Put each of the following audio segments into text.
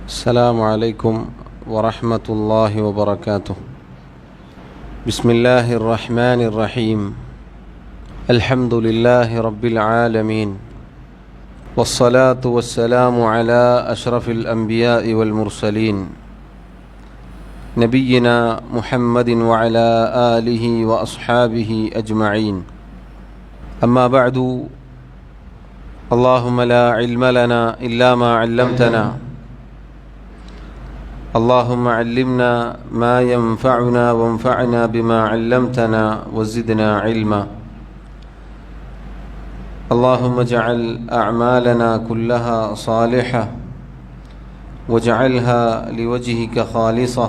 السلام عليكم ورحمة الله وبركاته. بسم الله الرحمن الرحيم. الحمد لله رب العالمين، والصلاة والسلام على أشرف الأنبياء والمرسلين نبينا محمد وعلى آله وأصحابه أجمعين. أما بعد، اللهم لا علم لنا إلا ما علمتنا، اللهم علمنا ما ينفعنا وانفعنا بما علمتنا وزدنا علما. اللهم اجعل أعمالنا كلها صالحة واجعلها لوجهك خالصة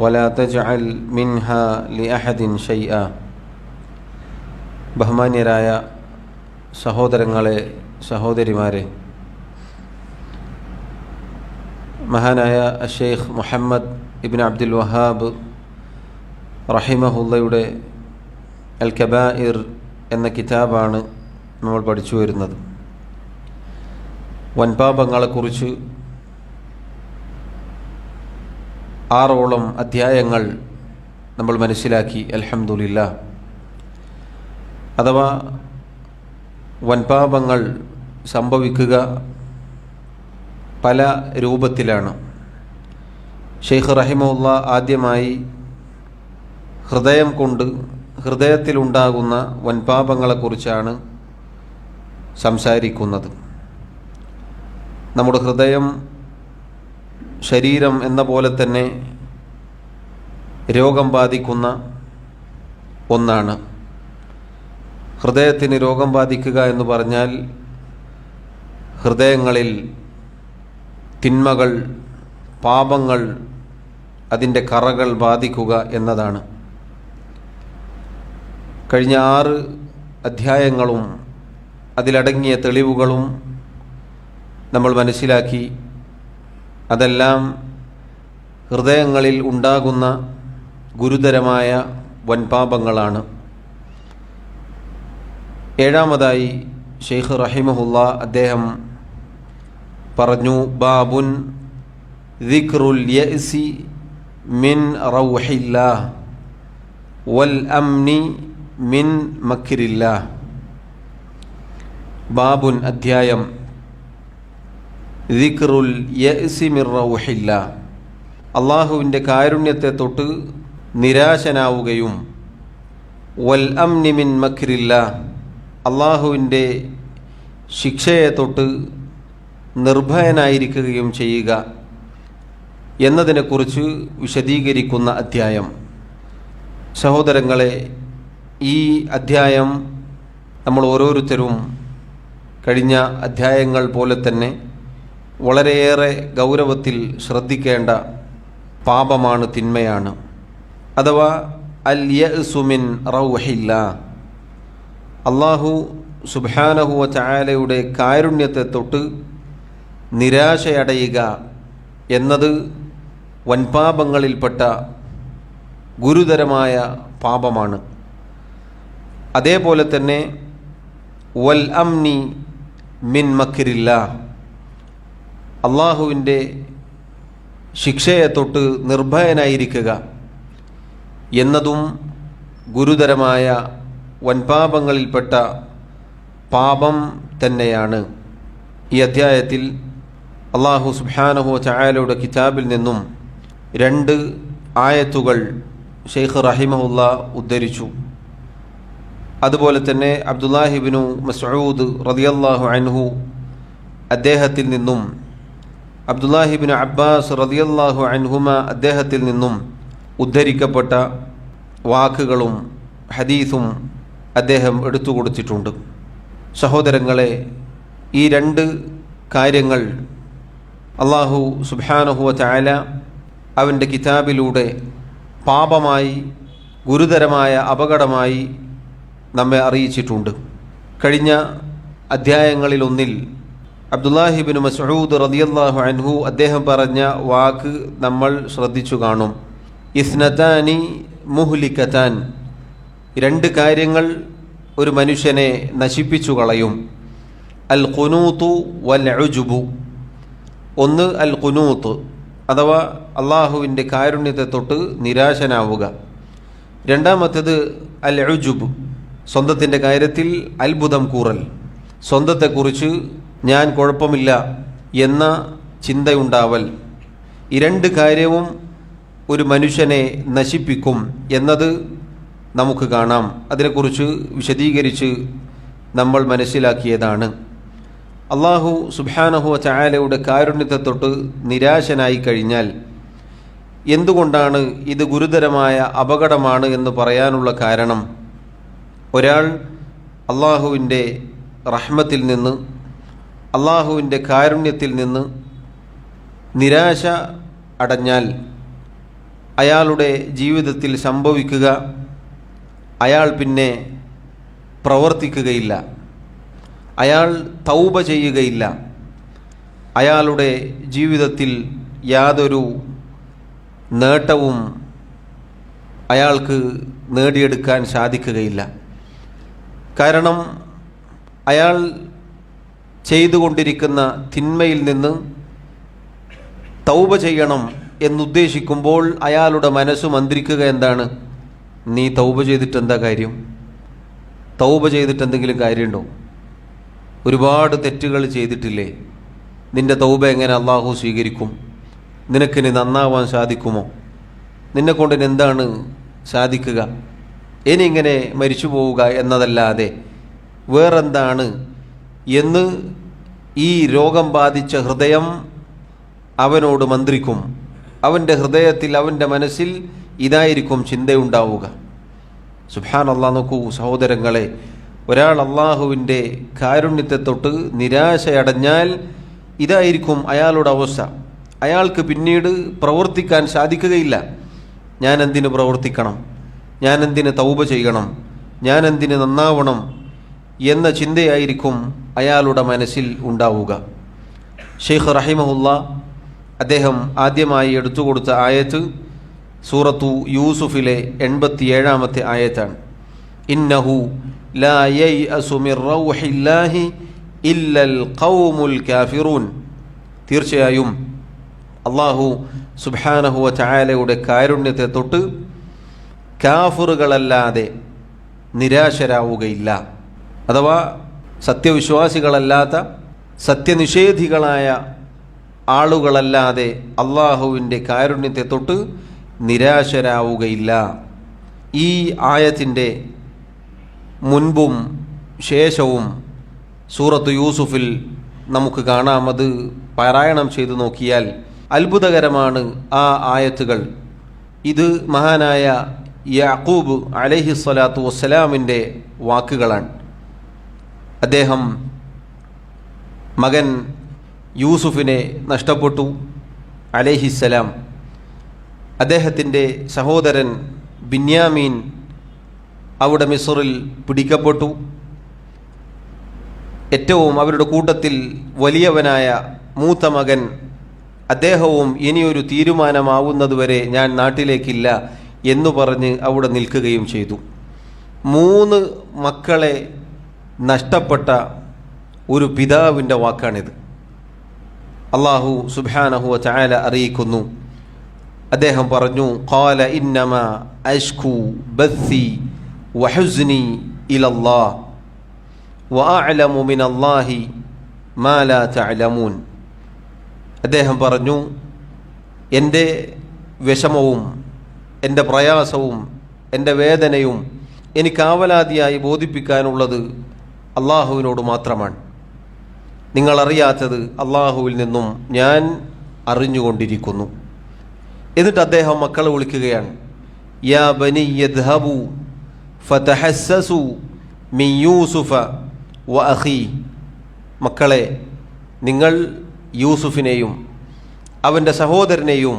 ولا تجعل منها لأحد شيئا. ബഹുമാന്യരായ സഹോദരങ്ങളെ, സഹോദരിമാരെ, മഹാനായ ഷെയ്ഖ് മുഹമ്മദ് ഇബ്ൻ അബ്ദുൽ വഹാബ് റഹിമഹുള്ളയുടെ അൽ കബായിർ എന്ന കിതാബാണ് നമ്മൾ പഠിച്ചു വരുന്നത്. വൻപാപങ്ങളെക്കുറിച്ച് 6 അധ്യായങ്ങൾ നമ്മൾ മനസ്സിലാക്കി. അൽഹംദുലില്ലാഹ്. അഥവാ വൻപാപങ്ങൾ സംഭവിക്കുക പല രൂപത്തിലാണ്. ഷെയ്ഖ് റഹിമഹുള്ള ആദ്യമായി ഹൃദയത്തിലുണ്ടാകുന്ന വൻപാപങ്ങളെക്കുറിച്ചാണ് സംസാരിക്കുന്നത്. നമ്മുടെ ഹൃദയം ശരീരം എന്ന പോലെ തന്നെ രോഗം ബാധിക്കുന്ന ഒന്നാണ്. ഹൃദയത്തിന് രോഗം ബാധിക്കുക എന്ന് പറഞ്ഞാൽ ഹൃദയങ്ങളിൽ തിന്മകൾ, പാപങ്ങൾ, അതിൻ്റെ കറകൾ ബാധിക്കുക എന്നതാണ്. കഴിഞ്ഞ 6 അധ്യായങ്ങളും അതിലടങ്ങിയ തെളിവുകളും നമ്മൾ മനസ്സിലാക്കി. അതെല്ലാം ഹൃദയങ്ങളിൽ ഉണ്ടാകുന്ന ഗുരുതരമായ വൻപാപങ്ങളാണ്. 7ാമതായി ഷെയ്ഖ് റഹിമഹുള്ള അദ്ദേഹം പറഞ്ഞു, ബാബുൻ ദിക്റുൽ യഅ്സി മിൻ റൗഹില്ലാഹ് വൽ അംനി മിൻ മക്രില്ലാഹ്. ബാബുൻ അധ്യായം, ദിക്റുൽ യഅ്സി മിൻ റൗഹില്ലാഹ്, അള്ളാഹുവിൻ്റെ കാരുണ്യത്തെ തൊട്ട് നിരാശനാവുകയും, വൽ അംനി മിൻ മക്രില്ലാഹ്, അള്ളാഹുവിൻ്റെ ശിക്ഷയെ തൊട്ട് നിർഭയനായിരിക്കുകയും ചെയ്യുക എന്നതിനെക്കുറിച്ച് വിശദീകരിക്കുന്ന അധ്യായം. സഹോദരങ്ങളെ, ഈ അധ്യായം നമ്മൾ ഓരോരുത്തരും കഴിഞ്ഞ അധ്യായങ്ങൾ പോലെ തന്നെ വളരെയേറെ ഗൗരവത്തിൽ ശ്രദ്ധിക്കേണ്ട പാപമാണ്, തിന്മയാണ്. അഥവാ അൽ യഅ്സു മിൻ റൗഹില്ലാഹ്, അല്ലാഹു സുബ്ഹാനഹു വ തആലയുടെ കാരുണ്യത്തെ തൊട്ട് നിരാശയടയുക എന്നത് വൻപാപങ്ങളിൽപ്പെട്ട ഗുരുതരമായ പാപമാണ്. അതേപോലെ തന്നെ വൽ അംനി മിൻ മക്രില്ലാഹ്, അള്ളാഹുവിൻ്റെ ശിക്ഷയെ തൊട്ട് നിർഭയനായിരിക്കുക എന്നതും ഗുരുതരമായ വൻപാപങ്ങളിൽപ്പെട്ട പാപം തന്നെയാണ്. ഈ അധ്യായത്തിൽ അള്ളാഹു സുബ്ഹാനഹു വ തആലയുടെ കിതാബിൽ നിന്നും 2 ആയത്തുകൾ ഷെയ്ഖ് റഹിമഹുള്ള ഉദ്ധരിച്ചു. അതുപോലെ തന്നെ അബ്ദുല്ലാഹി ഇബ്നു മസ്ഊദ് റളിയല്ലാഹു അൻഹു അദ്ദേഹത്തിൽ നിന്നും, അബ്ദുല്ലാഹി ഇബ്നു അബ്ബാസ് റളിയല്ലാഹു അൻഹുമ അദ്ദേഹത്തിൽ നിന്നും ഉദ്ധരിക്കപ്പെട്ട വാക്കുകളും ഹദീസും അദ്ദേഹം എടുത്തു കൊടുത്തിട്ടുണ്ട്. സഹോദരങ്ങളെ, ഈ 2 കാര്യങ്ങൾ അല്ലാഹു സുബ്ഹാനഹു വ തആല അവൻ്റെ കിതാബിലൂടെ പാപമായി, ഗുരുതരമായ അപകടമായി നമ്മെ അറിയിച്ചിട്ടുണ്ട്. കഴിഞ്ഞ അധ്യായങ്ങളിലൊന്നിൽ അബ്ദുല്ലാഹി ഇബ്നു മസ്ഊദ് റളിയല്ലാഹു അൻഹു അദ്ദേഹം പറഞ്ഞ വാക്ക് നമ്മൾ ശ്രദ്ധിച്ചു കാണും. ഇസ്നതാനി മുഹ്ലികതാൻ, 2 കാര്യങ്ങൾ ഒരു മനുഷ്യനെ നശിപ്പിച്ചു കളയും. അൽ ഖുനൂതു വൽ ഉജ്ബു, ഒന്ന് അൽ ഖുനൂത്ത് അഥവാ അള്ളാഹുവിൻ്റെ കാരുണ്യത്തെ തൊട്ട് നിരാശനാവുക. രണ്ടാമത്തേത് അൽ ഉജുബ്, സ്വന്തത്തിൻ്റെ കാര്യത്തിൽ അത്ഭുതം കൂറൽ, സ്വന്തത്തെക്കുറിച്ച് ഞാൻ കുഴപ്പമില്ല എന്ന ചിന്തയുണ്ടാവൽ. ഈ രണ്ട് കാര്യവും ഒരു മനുഷ്യനെ നശിപ്പിക്കും എന്നത് നമുക്ക് കാണാം. അതിനെക്കുറിച്ച് വിശദീകരിച്ച് നമ്മൾ മനസ്സിലാക്കിയതാണ്. അള്ളാഹു സുബ്ഹാനഹു വ തആലയുടെ കാരുണ്യത്തെ തൊട്ട് നിരാശനായി കഴിഞ്ഞാൽ എന്തുകൊണ്ടാണ് ഇത് ഗുരുതരമായ അപകടമാണ് എന്ന് പറയാനുള്ള കാരണം, ഒരാൾ അള്ളാഹുവിൻ്റെ റഹ്മത്തിൽ നിന്ന്, അള്ളാഹുവിൻ്റെ കാരുണ്യത്തിൽ നിന്ന് നിരാശ അടഞ്ഞാൽ അയാളുടെ ജീവിതത്തിൽ സംഭവിക്കുക, അയാൾ പിന്നെ പ്രവർത്തിക്കുകയില്ല, അയാൾ തൗബ ചെയ്യുകയില്ല, അയാളുടെ ജീവിതത്തിൽ യാതൊരു നേട്ടവും അയാൾക്ക് നേടിയെടുക്കാൻ സാധിക്കുകയില്ല. കാരണം അയാൾ ചെയ്തുകൊണ്ടിരിക്കുന്ന തിന്മയിൽ നിന്ന് തൗബ ചെയ്യണം എന്നുദ്ദേശിക്കുമ്പോൾ അയാളുടെ മനസ്സ് മന്ത്രിക്കുക എന്താണ്? നീ തൗബ ചെയ്തിട്ട് എന്താ കാര്യം? തൗബ ചെയ്തിട്ട് എന്തെങ്കിലും കാര്യമുണ്ടോ? ഒരുപാട് തെറ്റുകൾ ചെയ്തിട്ടില്ലേ? നിൻ്റെ തൗബ എങ്ങനെ അള്ളാഹു സ്വീകരിക്കും? നിനക്കിനി നന്നാവാൻ സാധിക്കുമോ? നിന്നെക്കൊണ്ട് എന്താണ് സാധിക്കുക? ഇനി ഇങ്ങനെ മരിച്ചു പോവുക എന്നതല്ലാതെ വേറെന്താണ് എന്ന് ഈ രോഗം ബാധിച്ച ഹൃദയം അവനോട് മന്ത്രിക്കും. അവൻ്റെ ഹൃദയത്തിൽ, അവൻ്റെ മനസ്സിൽ ഇതായിരിക്കും ചിന്തയുണ്ടാവുക. സുബ്ഹാനല്ലാഹ്, നോക്കൂ സഹോദരങ്ങളെ, ഒരാൾ അള്ളാഹുവിൻ്റെ കാരുണ്യത്തെ തൊട്ട് നിരാശയടഞ്ഞാൽ ഇതായിരിക്കും അയാളുടെ അവസ്ഥ. അയാൾക്ക് പിന്നീട് പ്രവർത്തിക്കാൻ സാധിക്കുകയില്ല. ഞാൻ എന്തിന് പ്രവർത്തിക്കണം? ഞാൻ എന്തിന് തൗബ ചെയ്യണം? ഞാൻ എന്തിന് നന്നാവണം എന്ന ചിന്തയായിരിക്കും അയാളുടെ മനസ്സിൽ ഉണ്ടാവുക. ഷെയ്ഖ് റഹിമഹുല്ലാ അദ്ദേഹം ആദ്യമായി എടുത്തുകൊടുത്ത ആയത്ത് സൂറത്തു യൂസുഫിലെ 87-ാമത്തെ ആയത്താണ്. ഇന്നഹു ലാ യയ്അസു മിർ റൗഹില്ലാഹി ഇല്ലൽ ഖൗമുൽ കാഫിറൂൻ. തീർച്ചയായും അല്ലാഹു സുബ്ഹാനഹു വ തആലയുടെ കാരുണ്യത്തെ തൊട്ട് കാഫിറുകളല്ലാതെ നിരാശരാവുകയില്ല. അഥവാ സത്യവിശ്വാസികളല്ലാത്ത, സത്യനിഷേധികളായ ആളുകളല്ലാതെ അള്ളാഹുവിൻ്റെ കാരുണ്യത്തെ തൊട്ട് നിരാശരാവുകയില്ല. ഈ ആയത്തിൻ്റെ മുൻപും ശേഷവും സൂറത്ത് യൂസുഫിൽ നമുക്ക് കാണാം. അത് പാരായണം ചെയ്തു നോക്കിയാൽ അത്ഭുതകരമാണ് ആ ആയത്തുകൾ. ഇത് മഹാനായ യാക്കൂബ് അലൈഹിസ്സലാത്തു വസ്സലാമിൻ്റെ വാക്കുകളാണ്. അദ്ദേഹം മകൻ യൂസുഫിനെ നഷ്ടപ്പെട്ടു അലൈഹിസ്സലാം. അദ്ദേഹത്തിൻ്റെ സഹോദരൻ ബിന്യാമീൻ അവിടെ മിസ്റിൽ പിടിക്കപ്പെട്ടു. ഏറ്റവും അവരുടെ കൂട്ടത്തിൽ വലിയവനായ മൂത്ത മകൻ, അദ്ദേഹവും ഇനിയൊരു തീരുമാനമാവുന്നതുവരെ ഞാൻ നാട്ടിലേക്കില്ല എന്നു പറഞ്ഞ് അവിടെ നിൽക്കുകയും ചെയ്തു. 3 മക്കളെ നഷ്ടപ്പെട്ട ഒരു പിതാവിൻ്റെ വാക്കാണിത്. അല്ലാഹു സുബ്ഹാനഹു വ തആല അറിയിക്കുന്നു. അദ്ദേഹം പറഞ്ഞു, ഖാല ഇന്നമാ അശ്കു ബസ്സി വഹുസ്നി ഇലല്ലാഹ് വഅഅലമു മിനല്ലാഹി മാ ലാ തഅലമൂൻ. അദ്ദേഹം പറഞ്ഞു, എൻ്റെ വിഷമവും എൻ്റെ പ്രയാസവും എൻ്റെ വേദനയും എനിക്ക് ആവലാതിയായി ബോധിപ്പിക്കാനുള്ളത് അള്ളാഹുവിനോട് മാത്രമാണ്. നിങ്ങളറിയാത്തത് അള്ളാഹുവിൽ നിന്നും ഞാൻ അറിഞ്ഞുകൊണ്ടിരിക്കുന്നു. എന്നിട്ട് അദ്ദേഹം മക്കളെ വിളിക്കുകയാണ്. യാ ബനി യദ്ഹബു ഫതഹസ്സസു മിൻ യൂസുഫ വ അഖീ. മക്കളെ, നിങ്ങൾ യൂസുഫിനെയും അവൻ്റെ സഹോദരനെയും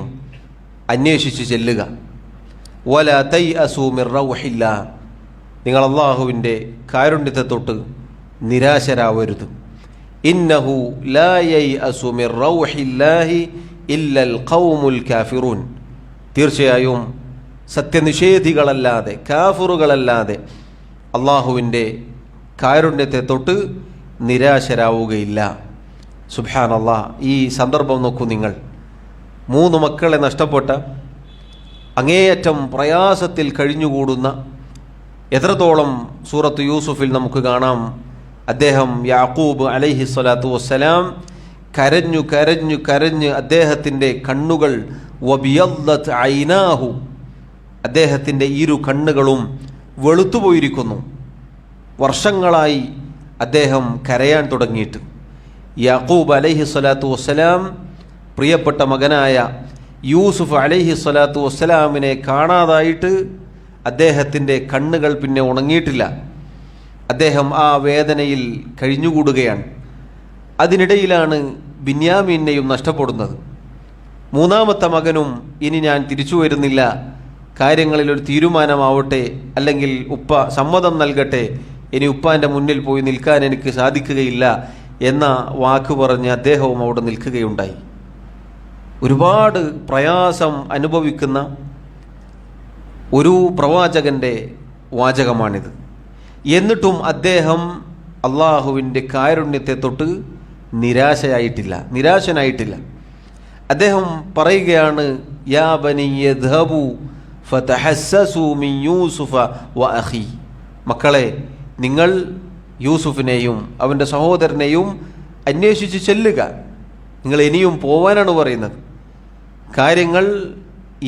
അന്വേഷിച്ച് ചെല്ലുക. വലാ തൈഅസു മിർ റൗഹില്ലാ. നിങ്ങൾ അള്ളാഹുവിൻ്റെ കാരുണ്യത്തെ തൊട്ട് നിരാശരാവരുത്. ഇന്നഹു ലാ യൈഅസു മിർ റൗഹില്ലാഹി ഇല്ലൽ ഖൗമുൽ കാഫിറൂൻ. തീർച്ചയായും സത്യനിഷേധികളല്ലാതെ, കാഫിറുകളല്ലാതെ അള്ളാഹുവിൻ്റെ കാരുണ്യത്തെ തൊട്ട് നിരാശരാവുകയില്ല. സുബ്ഹാനല്ലാഹ്, ഈ സന്ദർഭം നോക്കൂ നിങ്ങൾ. 3 മക്കളെ നഷ്ടപ്പെട്ട, അങ്ങേയറ്റം പ്രയാസത്തിൽ കഴിഞ്ഞുകൂടുന്ന, എത്രത്തോളം സൂറത്ത് യൂസുഫിൽ നമുക്ക് കാണാം. അദ്ദേഹം യാക്കൂബ് അലൈഹി സ്വലാത്തു വസ്സലാം കരഞ്ഞു കരഞ്ഞു കരഞ്ഞ് അദ്ദേഹത്തിൻ്റെ കണ്ണുകൾ വബിയദ്ദത് ഐനാഹു, അദ്ദേഹത്തിൻ്റെ 2 കണ്ണുകളും വെളുത്തുപോയിരിക്കുന്നു. വർഷങ്ങളായി അദ്ദേഹം കരയാൻ തുടങ്ങിയിട്ട്. യാക്കൂബ് അലൈഹി സ്വലാത്തു വസ്സലാം പ്രിയപ്പെട്ട മകനായ യൂസുഫ് അലൈഹി സ്വലാത്തു വസ്സലാമിനെ കാണാതായിട്ട് അദ്ദേഹത്തിൻ്റെ കണ്ണുകൾ പിന്നെ ഉണങ്ങിയിട്ടില്ല. അദ്ദേഹം ആ വേദനയിൽ കഴിഞ്ഞുകൂടുകയാണ്. അതിനിടയിലാണ് ബിന്യാമീനെയും നഷ്ടപ്പെടുന്നത്. 3ാമത്തെ മകനും ഇനി ഞാൻ തിരിച്ചു വരുന്നില്ല, കാര്യങ്ങളിലൊരു തീരുമാനമാവട്ടെ, അല്ലെങ്കിൽ ഉപ്പ സമ്മതം നൽകട്ടെ, ഇനി ഉപ്പാൻ്റെ മുന്നിൽ പോയി നിൽക്കാൻ എനിക്ക് സാധിക്കുകയില്ല എന്ന വാക്ക് പറഞ്ഞ് അദ്ദേഹവും അവിടെ നിൽക്കുകയുണ്ടായി. ഒരുപാട് പ്രയാസം അനുഭവിക്കുന്ന ഒരു പ്രവാചകൻ്റെ വാചകമാണിത്. എന്നിട്ടും അദ്ദേഹം അള്ളാഹുവിൻ്റെ കാരുണ്യത്തെ തൊട്ട് നിരാശനായിട്ടില്ല. അദ്ദേഹം പറയുകയാണ്, യാ ബനി യദ്ഹബു ഫതഹസ്സസു മിൻ യൂസുഫ വ അഖി, മക്കളെ നിങ്ങൾ യൂസുഫിനെയും അവൻ്റെ സഹോദരനെയും അന്വേഷിച്ച് ചെല്ലുക. നിങ്ങൾ ഇനിയും പോവാനാണ് പറയുന്നത്. കാര്യങ്ങൾ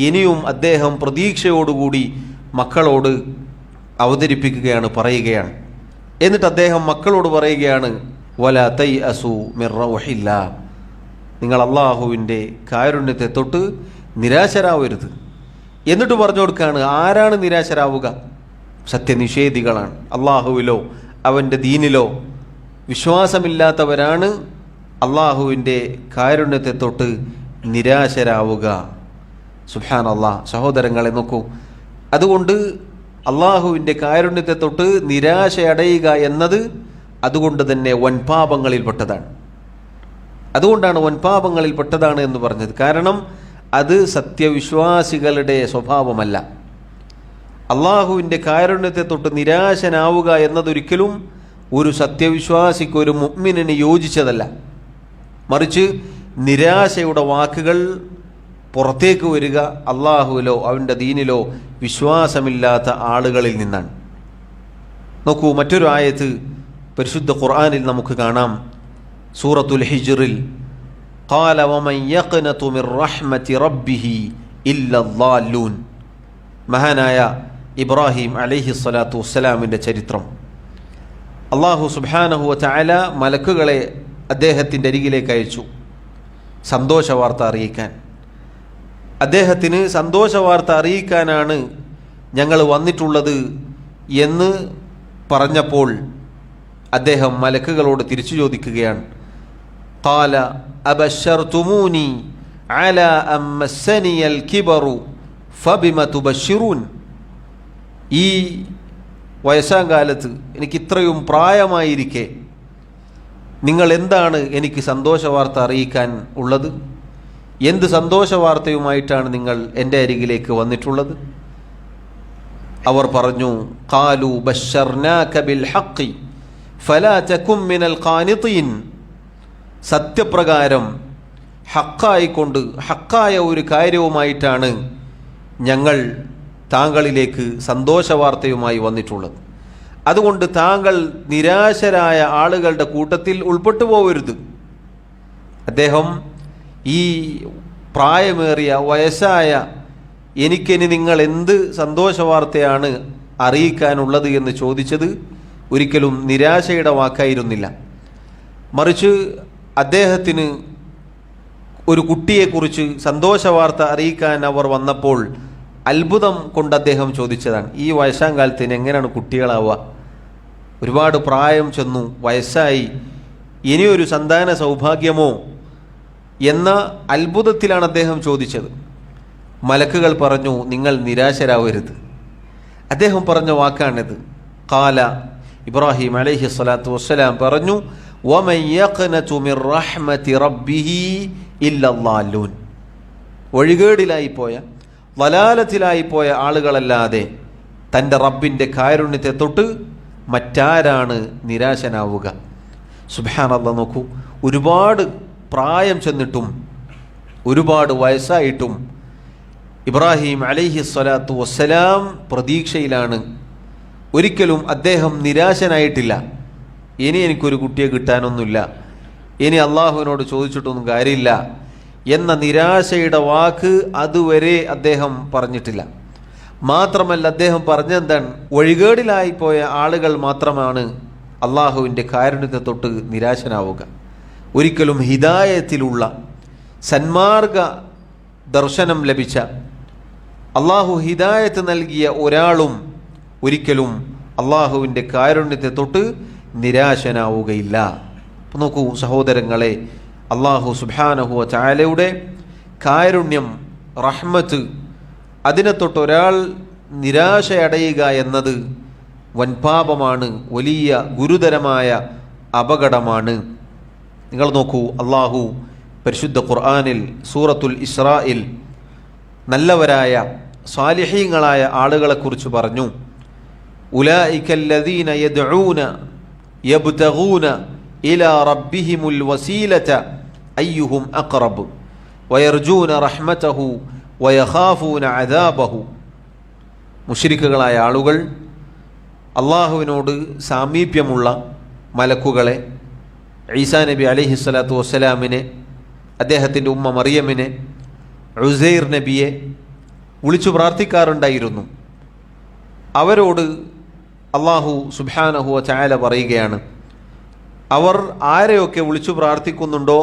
ഇനിയും അദ്ദേഹം പ്രതീക്ഷയോടുകൂടി മക്കളോട് അവതരിപ്പിക്കുകയാണ്, പറയുകയാണ്. എന്നിട്ട് അദ്ദേഹം മക്കളോട് പറയുകയാണ്, വലാ തൈഅസു മിർ റൗഹില്ലാ, നിങ്ങൾ അള്ളാഹുവിൻ്റെ കാരുണ്യത്തെ തൊട്ട് നിരാശരാവരുത്. എന്നിട്ട് പറഞ്ഞു കൊടുക്കുകയാണ്, ആരാണ് നിരാശരാവുക? സത്യനിഷേധികളാണ്. അള്ളാഹുവിലോ അവൻ്റെ ദീനിലോ വിശ്വാസമില്ലാത്തവരാണ് അള്ളാഹുവിൻ്റെ കാരുണ്യത്തെ തൊട്ട് നിരാശരാവുക. സുബ്ഹാനല്ലാഹ്, സഹോദരങ്ങളെ നോക്കൂ. അതുകൊണ്ട് അള്ളാഹുവിൻ്റെ കാരുണ്യത്തെ തൊട്ട് നിരാശയടയുക എന്നത് അതുകൊണ്ട് തന്നെ വൻപാപങ്ങളിൽപ്പെട്ടതാണ്. അതുകൊണ്ടാണ് വൻപാപങ്ങളിൽപ്പെട്ടതാണ് എന്ന് പറഞ്ഞത്. കാരണം അത് സത്യവിശ്വാസികളുടെ സ്വഭാവമല്ല. അള്ളാഹുവിൻ്റെ കാരുണ്യത്തെ തൊട്ട് നിരാശനാവുക എന്നതൊരിക്കലും ഒരു സത്യവിശ്വാസിക്ക്, ഒരു മുഅ്മിനിന് യോജിച്ചതല്ല. മറിച്ച് നിരാശയുടെ വാക്കുകൾ പുറത്തേക്ക് വരിക അള്ളാഹുവിലോ അവൻ്റെ ദീനിലോ വിശ്വാസമില്ലാത്ത ആളുകളിൽ നിന്നാണ്. നോക്കൂ, മറ്റൊരു ആയത്ത് പരിശുദ്ധ ഖുർആനിൽ നമുക്ക് കാണാം. സൂറത്തുൽ ഹിജ്റിൽ, ഖാല വമൻ യഖ്നതു മിർ റഹ്മതി റബ്ബിഹി ഇല്ലദ്ദാല്ലൂൻ, മഹാനായ ഇബ്രാഹിം അലൈഹി സ്വലാത്തു വസ്സലാമിൻ്റെ ചരിത്രം. അള്ളാഹു സുബ്ഹാനഹു വ തആല മലക്കുകളെ അദ്ദേഹത്തിൻ്റെ അരികിലേക്ക് അയച്ചു സന്തോഷവാർത്ത അറിയിക്കാൻ. അദ്ദേഹത്തിന് സന്തോഷവാർത്ത അറിയിക്കാനാണ് ഞങ്ങൾ വന്നിട്ടുള്ളത് എന്ന് പറഞ്ഞപ്പോൾ അദ്ദേഹം മലക്കുകളോട് തിരിച്ചു ചോദിക്കുകയാണ്, ഖാല അബശർതുമൂനി അലാ അൻ മസ്സനിയൽ കിബറു ഫബിമ തുബശ്ശിറൂൻ, ഈ വയസ്സാം കാലത്ത് എനിക്ക് ഇത്രയും പ്രായമായിരിക്കെ നിങ്ങൾ എന്താണ് എനിക്ക് സന്തോഷവാർത്ത അറിയിക്കാൻ ഉള്ളത്? എന്ത് സന്തോഷവാർത്തയുമായിട്ടാണ് നിങ്ങൾ എൻ്റെ അരികിലേക്ക് വന്നിട്ടുള്ളത്? അവർ പറഞ്ഞു, ഖാലു ബശ്ശർനാക ബിൽ ഹഖ് ഫലാ തകും മിനൽ ഖാനിതീൻ, സത്യപ്രകാരം ഹക്കായിക്കൊണ്ട് ഹക്കായ ഒരു കാര്യവുമായിട്ടാണ് ഞങ്ങൾ താങ്കളിലേക്ക് സന്തോഷവാർത്തയുമായി വന്നിട്ടുള്ളത്. അതുകൊണ്ട് താങ്കൾ നിരാശരായ ആളുകളുടെ കൂട്ടത്തിൽ ഉൾപ്പെട്ടു പോകരുത്. അദ്ദേഹം ഈ പ്രായമേറിയ വയസ്സായ എനിക്കിനി നിങ്ങൾ എന്ത് സന്തോഷവാർത്തയാണ് അറിയിക്കാനുള്ളത് എന്ന് ചോദിച്ചത് ഒരിക്കലും നിരാശയുടെ വാക്കായിരുന്നില്ല. മറിച്ച് അദ്ദേഹത്തിന് ഒരു കുട്ടിയെക്കുറിച്ച് സന്തോഷവാർത്ത അറിയിക്കാൻ അവർ വന്നപ്പോൾ അത്ഭുതം കൊണ്ട് അദ്ദേഹം ചോദിച്ചതാണ്, ഈ വയസ്സാം കാലത്തിന് എങ്ങനെയാണ് കുട്ടികളാവുക? ഒരുപാട് പ്രായം ചെന്നു, വയസ്സായി, ഇനിയൊരു സന്താന സൗഭാഗ്യമോ എന്ന അത്ഭുതത്തിലാണ് അദ്ദേഹം ചോദിച്ചത്. മലക്കുകൾ പറഞ്ഞു, നിങ്ങൾ നിരാശരാവരുത്. അദ്ദേഹം പറഞ്ഞ വാക്കാണിത്. ഖാല, ഇബ്രാഹിം അലൈഹി സ്വലാത്തു വസ്സലാം പറഞ്ഞു, വമൻ യഖ്നതു മിർ റഹ്മതി റബ്ബിഹി ഇല്ലല്ലാലൂൻ, വഴികേടിലായിപ്പോയ വലാലത്തിലായിപ്പോയ ആളുകളല്ലാതെ തൻ്റെ റബ്ബിൻ്റെ കാരുണ്യത്തെ തൊട്ട് മറ്റാരാണ് നിരാശനാവുക? സുബ്ഹാനല്ലാഹ്, നോക്കൂ, ഒരുപാട് പ്രായം ചെന്നിട്ടും ഒരുപാട് വയസ്സായിട്ടും ഇബ്രാഹിം അലൈഹിസ്സലാത്തു വസ്സലാം പ്രതീക്ഷയിലാണ്. ഒരിക്കലും അദ്ദേഹം നിരാശനായിട്ടില്ല. ഇനി എനിക്കൊരു കുട്ടിയെ കിട്ടാനൊന്നുമില്ല, ഇനി അള്ളാഹുവിനോട് ചോദിച്ചിട്ടൊന്നും കാര്യമില്ല എന്ന നിരാശയുടെ വാക്ക് അതുവരെ അദ്ദേഹം പറഞ്ഞിട്ടില്ല. മാത്രമല്ല, അദ്ദേഹം പറഞ്ഞെന്താണ്, വഴികേടിലായി പോയ ആളുകൾ മാത്രമാണ് അള്ളാഹുവിൻ്റെ കാരുണ്യത്തെ തൊട്ട് നിരാശനാവുക. ഒരിക്കലും ഹിദായത്തിലുള്ള സന്മാർഗ ദർശനം ലഭിച്ച അള്ളാഹു ഹിദായത്ത് നൽകിയ ഒരാളും ഒരിക്കലും അള്ളാഹുവിൻ്റെ കാരുണ്യത്തെ തൊട്ട് നിരാശനാവുകയില്ല. അപ്പോൾ നോക്കൂ സഹോദരങ്ങളെ, അള്ളാഹു സുബ്ഹാനഹു വ തആലയുടെ കാരുണ്യം, റഹ്മത്ത്, അതിനെ തൊട്ട് ഒരാൾ നിരാശയടയുക എന്നത് വൻപാപമാണ്, വലിയ ഗുരുതരമായ അപകടമാണ്. നിങ്ങൾ നോക്കൂ, അള്ളാഹു പരിശുദ്ധ ഖുർആനിൽ സൂറത്തുൽ ഇസ്രായിൽ നല്ലവരായ സാലിഹീങ്ങളായ ആളുകളെക്കുറിച്ച് പറഞ്ഞു. ഉലൈകല്ലദീന യദ്ഊന യബ്തഗൂന ഇലാ റബ്ബിഹിമുൽ വസീലത അയ്യുഹും അഖറബ് വയർജൂന റഹ്മതഹു വയഖാഫൂന അദാബഹു. മുശ്രിക്കുകളായ ആളുകൾ അള്ളാഹുവിനോട് സാമീപ്യമുള്ള മലക്കുകളെ, ഈസാ നബി അലൈഹിസ്സലാത്തു വസ്സലാമിനെ, അദ്ദേഹത്തിൻ്റെ ഉമ്മ മറിയമിനെ, ഉസൈർ നബിയെ വിളിച്ചു പ്രാർത്ഥിക്കാറുണ്ടായിരുന്നു. അവരോട് അള്ളാഹു സുബ്ഹാനഹു വ തആല പറയുകയാണ്, അവർ ആരെയൊക്കെ വിളിച്ചു പ്രാർത്ഥിക്കുന്നുണ്ടോ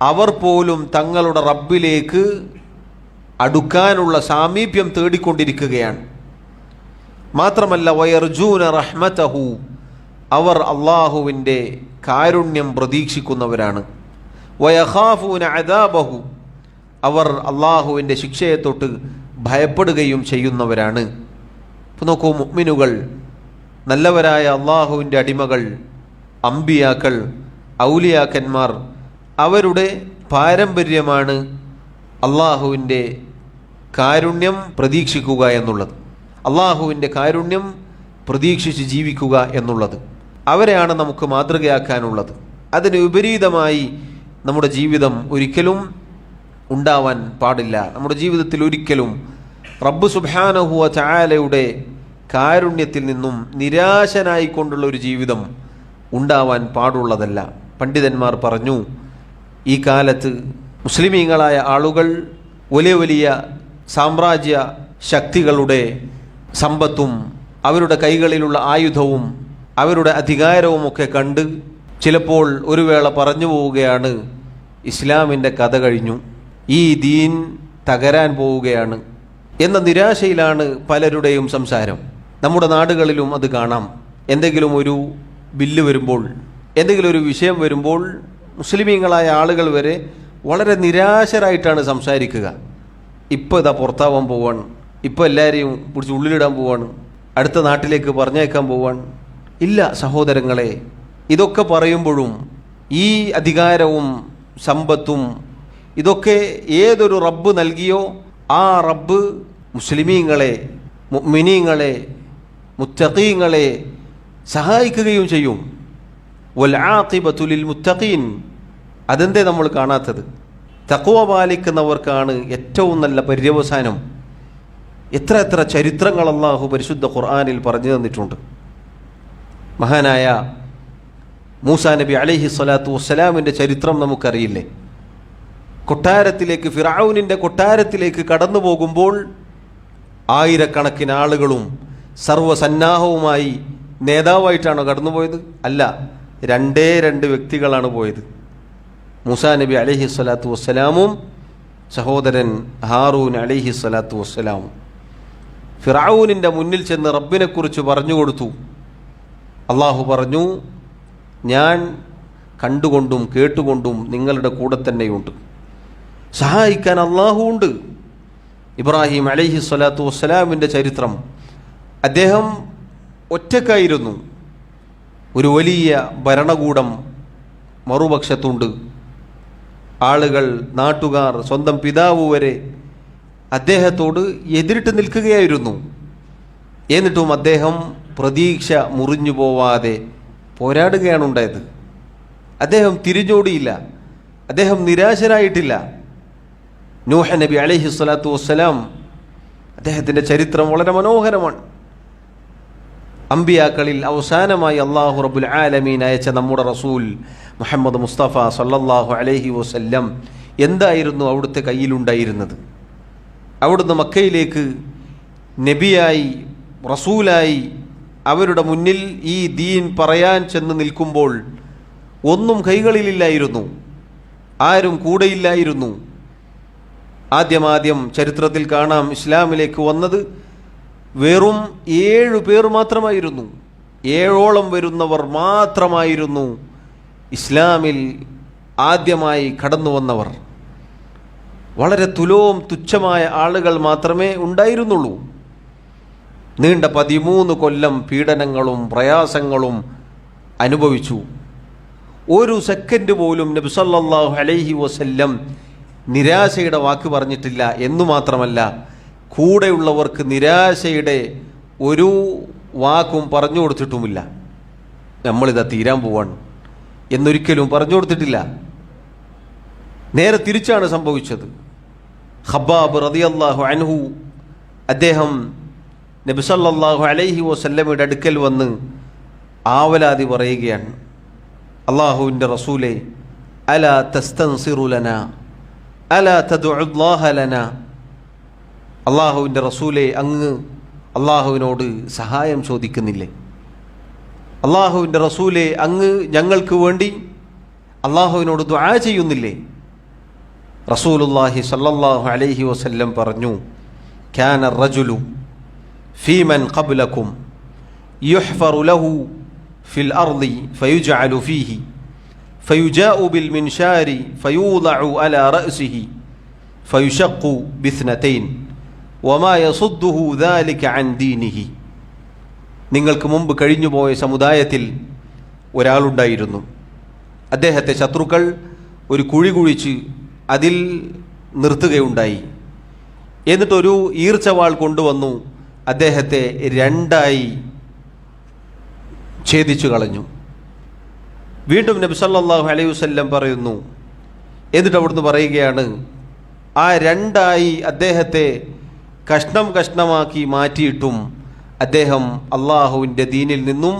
അവർ പോലും തങ്ങളുടെ റബ്ബിലേക്ക് അടുക്കാനുള്ള സാമീപ്യം തേടിക്കൊണ്ടിരിക്കുകയാണ്. മാത്രമല്ല, വയർജൂന റഹ്മതഹു, അവർ അള്ളാഹുവിൻ്റെ കാരുണ്യം പ്രതീക്ഷിക്കുന്നവരാണ്. വയഖാഫൂന അദാബഹു, അവർ അള്ളാഹുവിൻ്റെ ശിക്ഷയെ തൊട്ട് ഭയപ്പെടുകയും ചെയ്യുന്നവരാണ്. ഇപ്പോൾ നോക്കൂ, മുഅ്മിനുകൾ, നല്ലവരായ അള്ളാഹുവിൻ്റെ അടിമകൾ, അമ്പിയാക്കൾ, ഔലിയാക്കന്മാർ, അവരുടെ പാരമ്പര്യമാണ് അള്ളാഹുവിൻ്റെ കാരുണ്യം പ്രതീക്ഷിക്കുക എന്നുള്ളത്, അള്ളാഹുവിൻ്റെ കാരുണ്യം പ്രതീക്ഷിച്ച് ജീവിക്കുക എന്നുള്ളത്. അവരെയാണ് നമുക്ക് മാതൃകയാക്കാനുള്ളത്. അതിന് വിപരീതമായി നമ്മുടെ ജീവിതം ഒരിക്കലും ഉണ്ടാവാൻ പാടില്ല. നമ്മുടെ ജീവിതത്തിൽ ഒരിക്കലും റബ്ബ് സുബ്ഹാനഹു വ തആലയുടെ കാരുണ്യത്തിൽ നിന്നും നിരാശനായിക്കൊണ്ടുള്ള ഒരു ജീവിതം ഉണ്ടാവാൻ പാടുള്ളതല്ല. പണ്ഡിതന്മാർ പറഞ്ഞു, ഈ കാലത്ത് മുസ്ലിമീങ്ങളായ ആളുകൾ വലിയ വലിയ സാമ്രാജ്യ ശക്തികളുടെ സമ്പത്തും അവരുടെ കൈകളിലുള്ള ആയുധവും അവരുടെ അധികാരവുമൊക്കെ കണ്ട് ചിലപ്പോൾ ഒരു വേള പറഞ്ഞു പോവുകയാണ്, ഇസ്ലാമിൻ്റെ കഥ കഴിഞ്ഞു, ഈ ദീൻ തകരാൻ പോവുകയാണ് എന്ന നിരാശയിലാണ് പലരുടെയും സംസാരം. നമ്മുടെ നാടുകളിലും അത് കാണാം. എന്തെങ്കിലും ഒരു ബില്ല് വരുമ്പോൾ, എന്തെങ്കിലും ഒരു വിഷയം വരുമ്പോൾ മുസ്ലിമീങ്ങളായ ആളുകൾ വരെ വളരെ നിരാശരായിട്ടാണ് സംസാരിക്കുക. ഇപ്പോൾ ഇതാ പുറത്താവാൻ പോവാണ്, ഇപ്പോൾ എല്ലാവരെയും പിടിച്ച് ഉള്ളിലിടാൻ പോവാണ്, അടുത്ത നാട്ടിലേക്ക് പറഞ്ഞയക്കാൻ പോവാണ്. ഇല്ല സഹോദരങ്ങളെ, ഇതൊക്കെ പറയുമ്പോഴും ഈ അധികാരവും സമ്പത്തും ഇതൊക്കെ ഏതൊരു റബ്ബ് നൽകിയോ ആ റബ്ബ് മുസ്ലിമീങ്ങളെ, മുഅ്മിനീങ്ങളെ, മുത്തഖീങ്ങളെ സഹായിക്കുകയും ചെയ്യും. വൽ ആഖിബതു ലിൽ മുത്തഖീൻ. അതെന്തേ നമ്മൾ കാണാത്തത്? തഖ്വ പാലിക്കുന്നവർക്കാണ് ഏറ്റവും നല്ല പര്യവസാനം. എത്ര എത്ര ചരിത്രങ്ങൾ അല്ലാഹു പരിശുദ്ധ ഖുർആനിൽ പറഞ്ഞു തന്നിട്ടുണ്ട്. മഹാനായ മൂസാ നബി അലൈഹിസ്സലാത്തു വസ്സലാമിൻ്റെ ചരിത്രം നമുക്കറിയില്ലേ? കൊട്ടാരത്തിലേക്ക്, ഫിറഔനിൻ്റെ കൊട്ടാരത്തിലേക്ക് കടന്നു പോകുമ്പോൾ ആയിരക്കണക്കിന് ആളുകളും സർവ്വസന്നാഹവുമായി നേതാവായിട്ടാണോ കടന്നുപോയത്? അല്ല, രണ്ട് വ്യക്തികളാണ് പോയത്. മൂസാ നബി അലൈഹിസ്സലാത്തു വസ്സലാമും സഹോദരൻ ഹാറൂൻ അലൈഹിസ്സലാത്തു വസ്സലാമും ഫിറഔനിൻ്റെ മുന്നിൽ ചെന്ന് റബ്ബിനെക്കുറിച്ച് പറഞ്ഞു കൊടുത്തു. അള്ളാഹു പറഞ്ഞു, ഞാൻ കണ്ടുകൊണ്ടും കേട്ടുകൊണ്ടും നിങ്ങളുടെ കൂടെ തന്നെയുണ്ട്, സഹായിക്കാൻ അള്ളാഹു ഉണ്ട്. ഇബ്രാഹിം അലൈഹിസ്സലാത്തു വസ്സലാമിൻ്റെ ചരിത്രം, അദ്ദേഹം ഒറ്റക്കായിരുന്നു. ഒരു വലിയ ഭരണകൂടം മറുപക്ഷത്തുണ്ട്. ആളുകൾ, നാട്ടുകാർ, സ്വന്തം പിതാവ് വരെ അദ്ദേഹത്തോട് എതിരിട്ട് നിൽക്കുകയായിരുന്നു. എന്നിട്ടും അദ്ദേഹം പ്രതീക്ഷ മുറിഞ്ഞു പോവാതെ പോരാടുകയാണ് ഉണ്ടായത്. അദ്ദേഹം തിരിഞ്ഞോടിയില്ല, അദ്ദേഹം നിരാശനായിട്ടില്ല. നൂഹ് നബി അലൈഹി സ്വലാത്തു വസ്സലാം, അദ്ദേഹത്തിൻ്റെ ചരിത്രം വളരെ മനോഹരമാണ്. അമ്പിയാക്കളിൽ അവസാനമായി അള്ളാഹു റബ്ബുൽ ആലമീൻ അയച്ച നമ്മുടെ റസൂൽ മുഹമ്മദ് മുസ്തഫ സല്ലല്ലാഹു അലൈഹി വസല്ലം എന്തായിരുന്നു അവിടുത്തെ കയ്യിലുണ്ടായിരുന്നത്? അവിടുന്ന് മക്കയിലേക്ക് നബിയായി റസൂലായി അവരുടെ മുന്നിൽ ഈ ദീൻ പറയാൻ ചെന്ന് നിൽക്കുമ്പോൾ ഒന്നും കൈകളിലില്ലായിരുന്നു, ആരും കൂടെയില്ലായിരുന്നു. ആദ്യം ചരിത്രത്തിൽ കാണാം, ഇസ്ലാമിലേക്ക് വന്നത് വെറും 7 പേർ മാത്രമായിരുന്നു. 7ഓളം വരുന്നവർ മാത്രമായിരുന്നു ഇസ്ലാമിൽ ആദ്യമായി കടന്നു വന്നവർ. വളരെ തുച്ഛമായ ആളുകൾ മാത്രമേ ഉണ്ടായിരുന്നുള്ളൂ. നീണ്ട 13 കൊല്ലം പീഡനങ്ങളും പ്രയാസങ്ങളും അനുഭവിച്ചു. ഒരു സെക്കൻഡ് പോലും നബി സല്ലല്ലാഹു അലൈഹി വസല്ലം നിരാശയുടെ വാക്ക് പറഞ്ഞിട്ടില്ല. എന്നു മാത്രമല്ല, കൂടെയുള്ളവർക്ക് നിരാശയുടെ ഒരു വാക്കും പറഞ്ഞു കൊടുത്തിട്ടുമില്ല. നമ്മളിതാ തീരാൻ പോവാണ് എന്നൊരിക്കലും പറഞ്ഞു കൊടുത്തിട്ടില്ല. നേരെ തിരിച്ചാണ് സംഭവിച്ചത്. ഖബ്ബാബ് റളിയല്ലാഹു അൻഹു, അദ്ദേഹം നബി സല്ലല്ലാഹു അലൈഹി വസല്ലമയുടെ അടുക്കൽ വന്ന് ആവലാതി പറയുകയാണ്, അല്ലാഹുവിൻ്റെ റസൂലേ, അലാ തസ്തൻസിറു ലനാ അലാ തദ്ഉല്ലാഹ ലനാ. അല്ലാഹുവിൻ്റെ റസൂലേ, അങ്ങ് അല്ലാഹുവിനോട് സഹായം ചോദിക്കുന്നില്ലേ? അല്ലാഹുവിൻ്റെ റസൂലേ, അങ്ങ് ഞങ്ങൾക്ക് വേണ്ടി അല്ലാഹുവിനോട് ദുആ ചെയ്യുന്നില്ലേ? റസൂലുള്ളാഹി സ്വല്ലല്ലാഹു അലൈഹി വസല്ലം പറഞ്ഞു, കാന റജുലു ഫീമൻ ഖബ്ലകും യുഹ്ഫറു ലഹു ഫിൽ അർളി ഫയുജഅലു ഫീഹി ഫയുജാഉ ബിൽ മിൻശാരി ഫയൂളഉ അലാ റഅസിഹി ഫയുശഖു ബിസ്നതൈൻ വമാ യസുദ്ദുഹു ദാലിക അൻ ദീനിഹി. നിങ്ങൾക്ക് മുമ്പ് കഴിഞ്ഞുപോയ സമുദായത്തിൽ ഒരാളുണ്ടായിരുന്നു. അദ്ദേഹത്തെ ശത്രുക്കൾ ഒരു കുഴി കുഴിച്ച് അതിൽ നിർത്തുകയുണ്ടായി. എന്നിട്ടൊരു ഈർച്ചവാൾ കൊണ്ടുവന്നു അദ്ദേഹത്തെ 2ആയി ഛേദിച്ചു കളഞ്ഞു. വീണ്ടും നബി സല്ലല്ലാഹു അലൈഹി വസല്ലം പറയുന്നു, എന്നിട്ട് അവിടുന്ന് പറയുകയാണ്, ആ 2ആയി അദ്ദേഹത്തെ കഷ്ണം കഷ്ണമാക്കി മാറ്റിയിട്ടും അദ്ദേഹം അള്ളാഹുവിൻ്റെ ദീനിൽ നിന്നും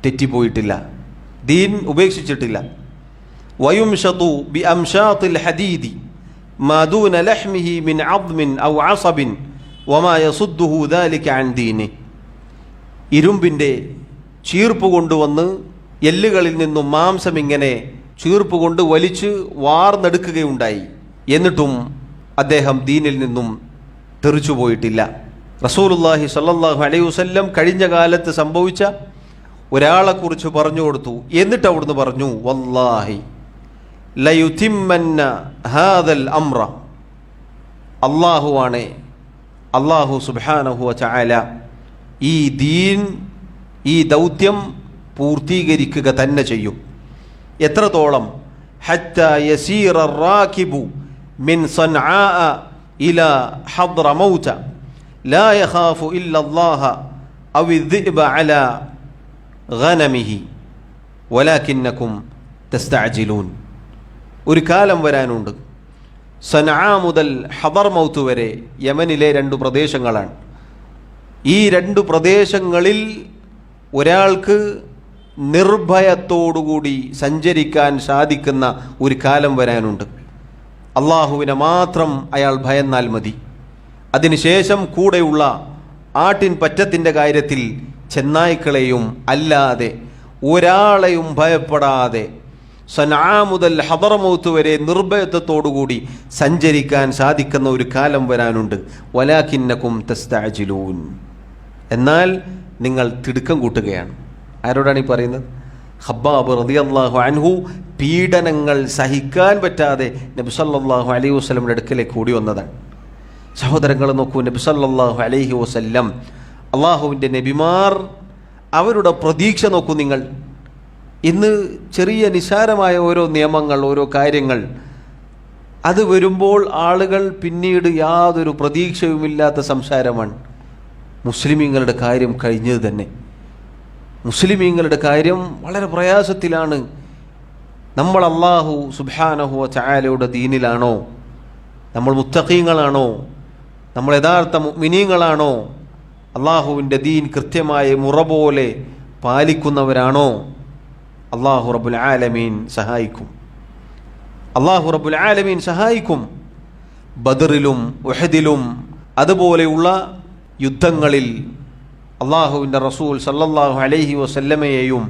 തെറ്റിപ്പോയിട്ടില്ല, ദീൻ ഉപേക്ഷിച്ചിട്ടില്ല. വയുംശതു ബി അംശാത്തിൽ ഹദീദി മാ ദൂന ലഹ്മിഹി മിൻ അദ്മിൻ ഔ അസബിൻ വമാ യസുദ്ദുഹു ദാലിക അൻ ദീനി. ഇരുമ്പിൻ്റെ ചീർപ്പ് കൊണ്ടുവന്ന് എല്ലുകളിൽ നിന്നും മാംസം ഇങ്ങനെ ചീർപ്പ് കൊണ്ട് വലിച്ച് വാർന്നെടുക്കുകയുണ്ടായി. എന്നിട്ടും അദ്ദേഹം ദീനിൽ നിന്നും തെറിച്ചുപോയിട്ടില്ല. റസൂലുള്ളാഹി സ്വല്ലല്ലാഹു അലൈഹി വസല്ലം കഴിഞ്ഞ കാലത്ത് സംഭവിച്ച ഒരാളെക്കുറിച്ച് പറഞ്ഞു കൊടുത്തു. എന്നിട്ട് അവിടുന്ന് പറഞ്ഞു, വല്ലാഹി ലയുതിമ്മന്ന ഹാദൽ അംറ. അല്ലാഹുവാണ്, അല്ലാഹു സുബ്ഹാനഹു വ തആല ഈ ദീൻ, ഈ ദൗത്യം പൂർത്തീകരിക്കുക തന്നെ ചെയ്യും. എത്രത്തോളം? ഹത്താ യസീറ റാകിബു മിൻ സൻആ ഇലാ ഹദ്റമൗത ലാ യഖാഫു ഇല്ലല്ലാഹ ഔ الذئب അലാ ഗനമിഹി വലാകിന്നകും തസ്തഅജിലൂൻ. ഒരു കാലം വരാനുണ്ട്. സൻആ മുതൽ ഹദ്റമൗത്ത് വരെ യമനിലെ 2 പ്രദേശങ്ങളാണ്. ഈ 2 പ്രദേശങ്ങളിൽ ഒരാൾക്ക് നിർഭയത്തോടുകൂടി സഞ്ചരിക്കാൻ സാധിക്കുന്ന ഒരു കാലം വരാനുണ്ട്. അള്ളാഹുവിനെ മാത്രം അയാൾ ഭയന്നാൽ മതി. അതിനുശേഷം കൂടെയുള്ള ആട്ടിൻ പറ്റത്തിൻ്റെ കാര്യത്തിൽ ചെന്നായ്ക്കളെയും അല്ലാതെ ഒരാളെയും ഭയപ്പെടാതെ സൻആ മുതൽ ഹദ്റമൗത്ത് വരെ നിർഭയത്വത്തോടുകൂടി സഞ്ചരിക്കാൻ സാധിക്കുന്ന ഒരു കാലം വരാനുണ്ട്. വലാകിന്നകും തസ്തഅജിലൂൻ. എന്നാൽ നിങ്ങൾ തിടുക്കം കൂട്ടുകയാണ്. ആരോടാണ് ഈ പറയുന്നത്? ഖബ്ബാബ് റളിയല്ലാഹു അൻഹു പീഡനങ്ങൾ സഹിക്കാൻ പറ്റാതെ നബി സല്ലല്ലാഹു അലൈഹി വസല്ലമയുടെ അടുക്കലേക്ക് കൂടി വന്നതാണ്. സഹോദരങ്ങൾ നോക്കൂ, നബി സല്ലല്ലാഹു അലൈഹി വസല്ലം, അള്ളാഹുവിൻ്റെ നബിമാർ, അവരുടെ പ്രതീക്ഷ നോക്കൂ നിങ്ങൾ. ഇന്ന് ചെറിയ നിസ്സാരമായ ഓരോ നിയമങ്ങൾ, ഓരോ കാര്യങ്ങൾ, അത് വരുമ്പോൾ ആളുകൾ പിന്നീട് യാതൊരു പ്രതീക്ഷയുമില്ലാത്ത സംസാരമാണ്. മുസ്ലിമീങ്ങളുടെ കാര്യം കഴിഞ്ഞത് തന്നെ. മുസ്ലിമീങ്ങളുടെ കാര്യം വളരെ പ്രയാസത്തിലാണ്. നമ്മൾ അല്ലാഹു സുബ്ഹാനഹു വ തആലയുടെ ദീനിലാണോ? നമ്മൾ മുത്തഖീങ്ങളാണോ? നമ്മൾ യഥാർത്ഥ മുഅ്മിനീങ്ങളാണോ? അള്ളാഹുവിൻ്റെ ദീൻ കൃത്യമായ മുറ പോലെ പാലിക്കുന്നവരാണോ? അല്ലാഹു റബ്ബുൽ ആലമീൻ സഹായിക്കും. അല്ലാഹു റബ്ബുൽ ആലമീൻ സഹായിക്കും. ബദറിലും ഉഹദിലും അതുപോലെയുള്ള യുദ്ധങ്ങളിൽ അള്ളാഹുവിൻ്റെ റസൂൽ സല്ലല്ലാഹു അലൈഹി വസല്ലമയെയും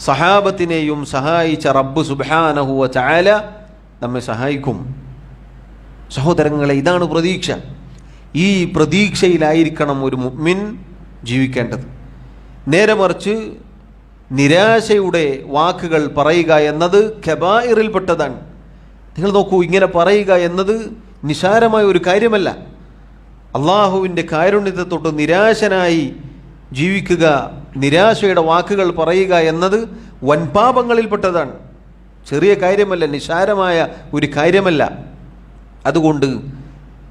സഹാബത്തിനെയും സഹായിച്ച റബ്ബ് സുബ്ഹാനഹു വ തആല നമ്മെ സഹായിക്കും. സഹോദരങ്ങളെ, ഇതാണ് പ്രതീക്ഷ. ഈ പ്രതീക്ഷയിലായിരിക്കണം ഒരു മുഅ്മിൻ ജീവിക്കേണ്ടത്. നേരെ മറിച്ച് നിരാശയുടെ വാക്കുകൾ പറയുക എന്നത് കബായിറിൽപ്പെട്ടതാണ്. നിങ്ങൾ നോക്കൂ, ഇങ്ങനെ പറയുക എന്നത് നിസാരമായ ഒരു കാര്യമല്ല. അള്ളാഹുവിൻ്റെ കാരുണ്യത്തെ തൊട്ട് നിരാശനായി ജീവിക്കുക, നിരാശയുടെ വാക്കുകൾ പറയുക എന്നത് വൻപാപങ്ങളിൽപ്പെട്ടതാണ്. ചെറിയ കാര്യമല്ല, നിസാരമായ ഒരു കാര്യമല്ല. അതുകൊണ്ട്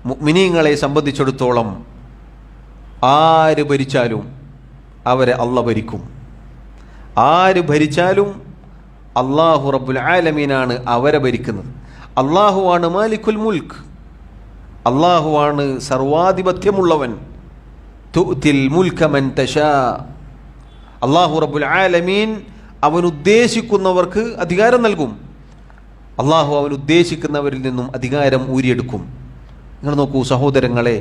മുഅ്മിനീങ്ങളെ സംബന്ധിച്ചിടത്തോളം ആര് ഭരിച്ചാലും അവരെ അള്ളാഹ് ഭരിക്കും. ആര് ഭരിച്ചാലും അല്ലാഹു റബ്ബുൽ ആലമീനാണ് അവരെ ഭരിക്കുന്നത്. അള്ളാഹുവാണ് മാലിക്കുൽ മുൽക്ക്. അള്ളാഹുവാണ് സർവാധിപത്യമുള്ളവൻ. തുഅ്തിൽ മുൽക മൻ തശാ. അല്ലാഹു റബ്ബുൽ ആലമീൻ അവൻ ഉദ്ദേശിക്കുന്നവർക്ക് അധികാരം നൽകും. അള്ളാഹു അവൻ ഉദ്ദേശിക്കുന്നവരിൽ നിന്നും അധികാരം ഊരിയെടുക്കും. നിങ്ങൾ നോക്കൂ സഹോദരങ്ങളെ,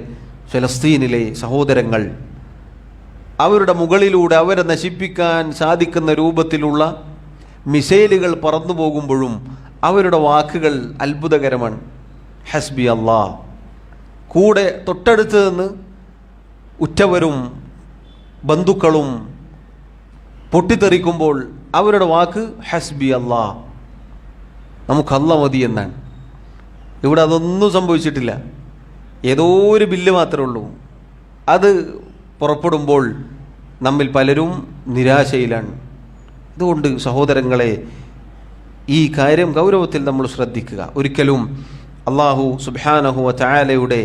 ഫലസ്തീനിലെ സഹോദരങ്ങൾ അവരുടെ മുകളിലൂടെ അവരെ നശിപ്പിക്കാൻ സാധിക്കുന്ന രൂപത്തിലുള്ള മിസൈലുകൾ പറന്നു പോകുമ്പോഴും അവരുടെ വാക്കുകൾ അത്ഭുതകരമാണ്. ഹസ്ബി അല്ലാഹ്. കൂടെ തൊട്ടടുത്ത് നിന്ന് ഉറ്റവരും ബന്ധുക്കളും പൊട്ടിത്തെറിക്കുമ്പോൾ അവരുടെ വാക്ക് ഹസ്ബി അല്ലാഹ്, നമുക്ക് അല്ലാഹ് മതി എന്നാണ്. ഇവിടെ അതൊന്നും സംഭവിച്ചിട്ടില്ല. ഏതോ ഒരു ബില്ല് മാത്രമേ ഉള്ളൂ. അത് പുറപ്പെടുമ്പോൾ നമ്മിൽ പലരും നിരാശയിലാണ്. അതുകൊണ്ട് സഹോദരങ്ങളെ, ഈ കാര്യം ഗൗരവത്തിൽ നമ്മൾ ശ്രദ്ധിക്കുക. ഒരിക്കലും അല്ലാഹു സുബ്ഹാനഹു വ തആലയുടെ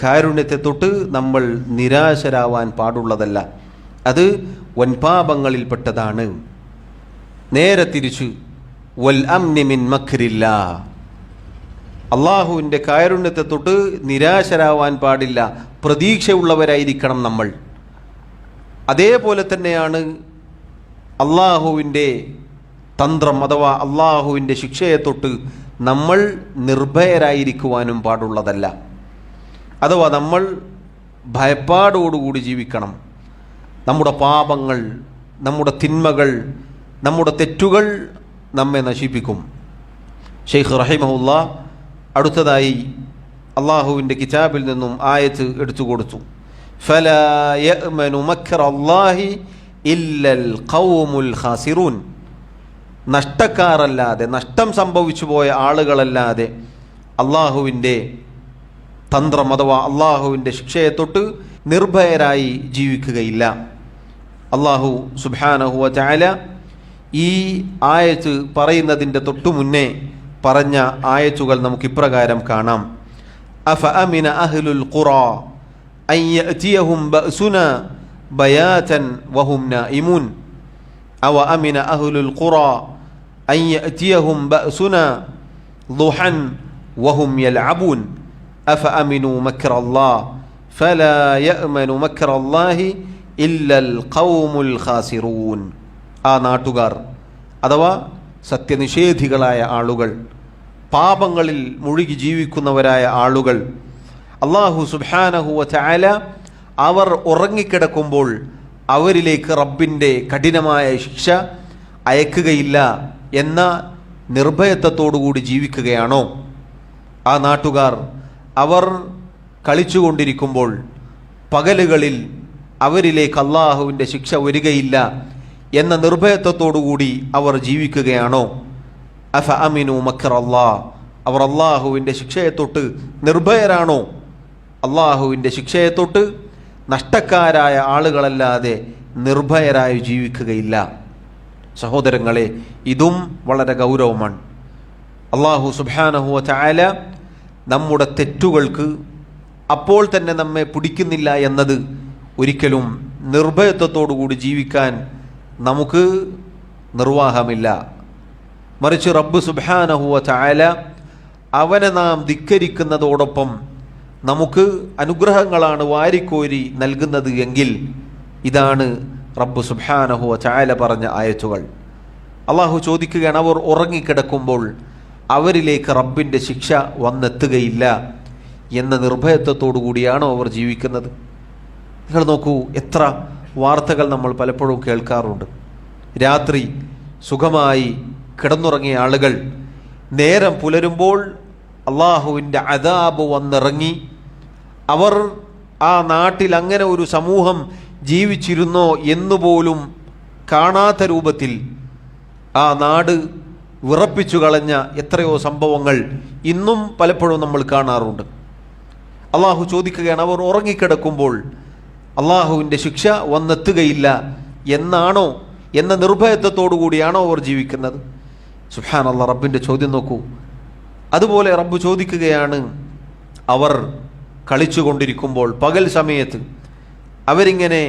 കാരുണ്യത്തെ തൊട്ട് നമ്മൾ നിരാശരാവാൻ പാടുള്ളതല്ല. അത് വൻപാപങ്ങളിൽപ്പെട്ടതാണ്. നേരെ തിരിച്ച് വൽ അംനി മിൻ മക്രില്ലാ, അള്ളാഹുവിൻ്റെ കാരുണ്യത്തെ തൊട്ട് നിരാശരാവാൻ പാടില്ല. പ്രതീക്ഷയുള്ളവരായിരിക്കണം നമ്മൾ. അതേപോലെ തന്നെയാണ് അള്ളാഹുവിൻ്റെ തന്ത്രം അഥവാ അള്ളാഹുവിൻ്റെ ശിക്ഷയെ തൊട്ട് നമ്മൾ നിർഭയരായിരിക്കുവാനും പാടുള്ളതല്ല. അഥവാ നമ്മൾ ഭയപ്പാടോടുകൂടി ജീവിക്കണം. നമ്മുടെ പാപങ്ങൾ, നമ്മുടെ തിന്മകൾ, നമ്മുടെ തെറ്റുകൾ നമ്മെ നശിപ്പിക്കും. ഷെയ്ഖ് റഹിമഹുല്ലാ അടുത്തതായി അള്ളാഹുവിൻ്റെ കിതാബിൽ നിന്നും ആയത്ത് എടുത്തു കൊടുത്തു. ഫലാ യഅ്മനു മക്റല്ലാഹി ഇല്ലൽ ഖൗമുൽ ഖാസിറൂൻ. നഷ്ടക്കാരല്ലാതെ, നഷ്ടം സംഭവിച്ചു പോയ ആളുകളല്ലാതെ അള്ളാഹുവിൻ്റെ തന്ത്രം അഥവാ അള്ളാഹുവിൻ്റെ ശിക്ഷയെ തൊട്ട് നിർഭയരായി ജീവിക്കുകയില്ല. അള്ളാഹു സുബ്ഹാനഹു വ തആല ഈ ആയത്ത് പറയുന്നതിൻ്റെ തൊട്ടു മുന്നേ പറഞ്ഞ ആയത്തുകൾ നമുക്ക് ഇപ്രകാരം കാണാം. അഫ അമിന അഹ്ലുൽ ഖുറാ അൻ യഅതിയഹും ബഅസുനാ ബയാതൻ വഹും നായിമൂൻ. അവ അമിന അഹ്ലുൽ ഖുറാ അൻ യഅതിയഹും ബഅസുനാ ളുഹൻ വഹും യൽഅബൂൻ. അഫ അമിനു മക്റല്ലാഹ് ഫലാ യഅ്മനു മക്റല്ലാഹി ഇല്ലൽ ഖൗമുൽ ഖാസിറൂൻ. ആ നാട്ടുകാർ അഥവാ സത്യനിഷേധികളായ ആളുകൾ, പാപങ്ങളിൽ മുഴുകി ജീവിക്കുന്നവരായ ആളുകൾ, അല്ലാഹു സുബ്ഹാനഹു വ തആല അവർ ഉറങ്ങിക്കിടക്കുമ്പോൾ അവരിലേക്ക് റബ്ബിൻ്റെ കഠിനമായ ശിക്ഷ അയക്കുകയില്ല എന്ന നിർഭയത്വത്തോടുകൂടി ജീവിക്കുകയാണോ? ആ നാട്ടുകാർ അവർ കളിച്ചുകൊണ്ടിരിക്കുമ്പോൾ പകലുകളിൽ അവരിലേക്ക് അല്ലാഹുവിൻ്റെ ശിക്ഷ വരികയില്ല എന്ന നിർഭയത്വത്തോടുകൂടി അവർ ജീവിക്കുകയാണോ? അഫ അമിനു മക്റല്ലാഹ്, അവർ അള്ളാഹുവിൻ്റെ ശിക്ഷയെ തൊട്ട് നിർഭയരാണോ? അള്ളാഹുവിൻ്റെ ശിക്ഷയെ തൊട്ട് നഷ്ടക്കാരായ ആളുകളല്ലാതെ നിർഭയരായി ജീവിക്കുകയില്ല. സഹോദരങ്ങളെ, ഇതും വളരെ ഗൗരവമാണ്. അല്ലാഹു സുബ്ഹാനഹു വ തആല നമ്മുടെ തെറ്റുകൾക്ക് അപ്പോൾ തന്നെ നമ്മെ പിടിക്കുന്നില്ല എന്നത് ഒരിക്കലും നിർഭയത്വത്തോടുകൂടി ജീവിക്കാൻ നമുക്ക് നിർവാഹമില്ല. മറിച്ച് റബ്ബ് സുബ്ഹാനഹു വ തആല അവനെ നാം ധിക്കരിക്കുന്നതോടൊപ്പം നമുക്ക് അനുഗ്രഹങ്ങളാണ് വാരിക്കോരി നൽകുന്നത് എങ്കിൽ ഇതാണ് റബ്ബ് സുബ്ഹാനഹു വ തആല പറഞ്ഞ ആയത്തുകൾ. അള്ളാഹു ചോദിക്കുകയാണ്, അവർ ഉറങ്ങിക്കിടക്കുമ്പോൾ അവരിലേക്ക് റബ്ബിൻ്റെ ശിക്ഷ വന്നെത്തുകയില്ല എന്ന നിർഭയത്വത്തോടു കൂടിയാണോ അവർ ജീവിക്കുന്നത്? നിങ്ങൾ നോക്കൂ, എത്ര വാർത്തകൾ നമ്മൾ പലപ്പോഴും കേൾക്കാറുണ്ട്. രാത്രി സുഖമായി കിടന്നുറങ്ങിയ ആളുകൾ നേരം പുലരുമ്പോൾ അള്ളാഹുവിൻ്റെ അദാബ് വന്നിറങ്ങി. അവർ ആ നാട്ടിൽ അങ്ങനെ ഒരു സമൂഹം ജീവിച്ചിരുന്നോ എന്നുപോലും കാണാത്ത രൂപത്തിൽ ആ നാട് വിറപ്പിച്ചു കളഞ്ഞ എത്രയോ സംഭവങ്ങൾ ഇന്നും പലപ്പോഴും നമ്മൾ കാണാറുണ്ട്. അള്ളാഹു ചോദിക്കുകയാണ്, അവർ ഉറങ്ങിക്കിടക്കുമ്പോൾ അള്ളാഹുവിൻ്റെ ശിക്ഷ വന്നെത്തുകയില്ല എന്നാണോ, എന്ന നിർഭയത്വത്തോടു കൂടിയാണോ അവർ ജീവിക്കുന്നത്? സുബ്ഹാനല്ലാഹ്, റബ്ബിൻ്റെ ചോദ്യം നോക്കൂ. അതുപോലെ റബ്ബ് ചോദിക്കുകയാണ്, അവർ കളിച്ചുകൊണ്ടിരിക്കുമ്പോൾ പകൽ സമയത്ത് അവരിങ്ങനെ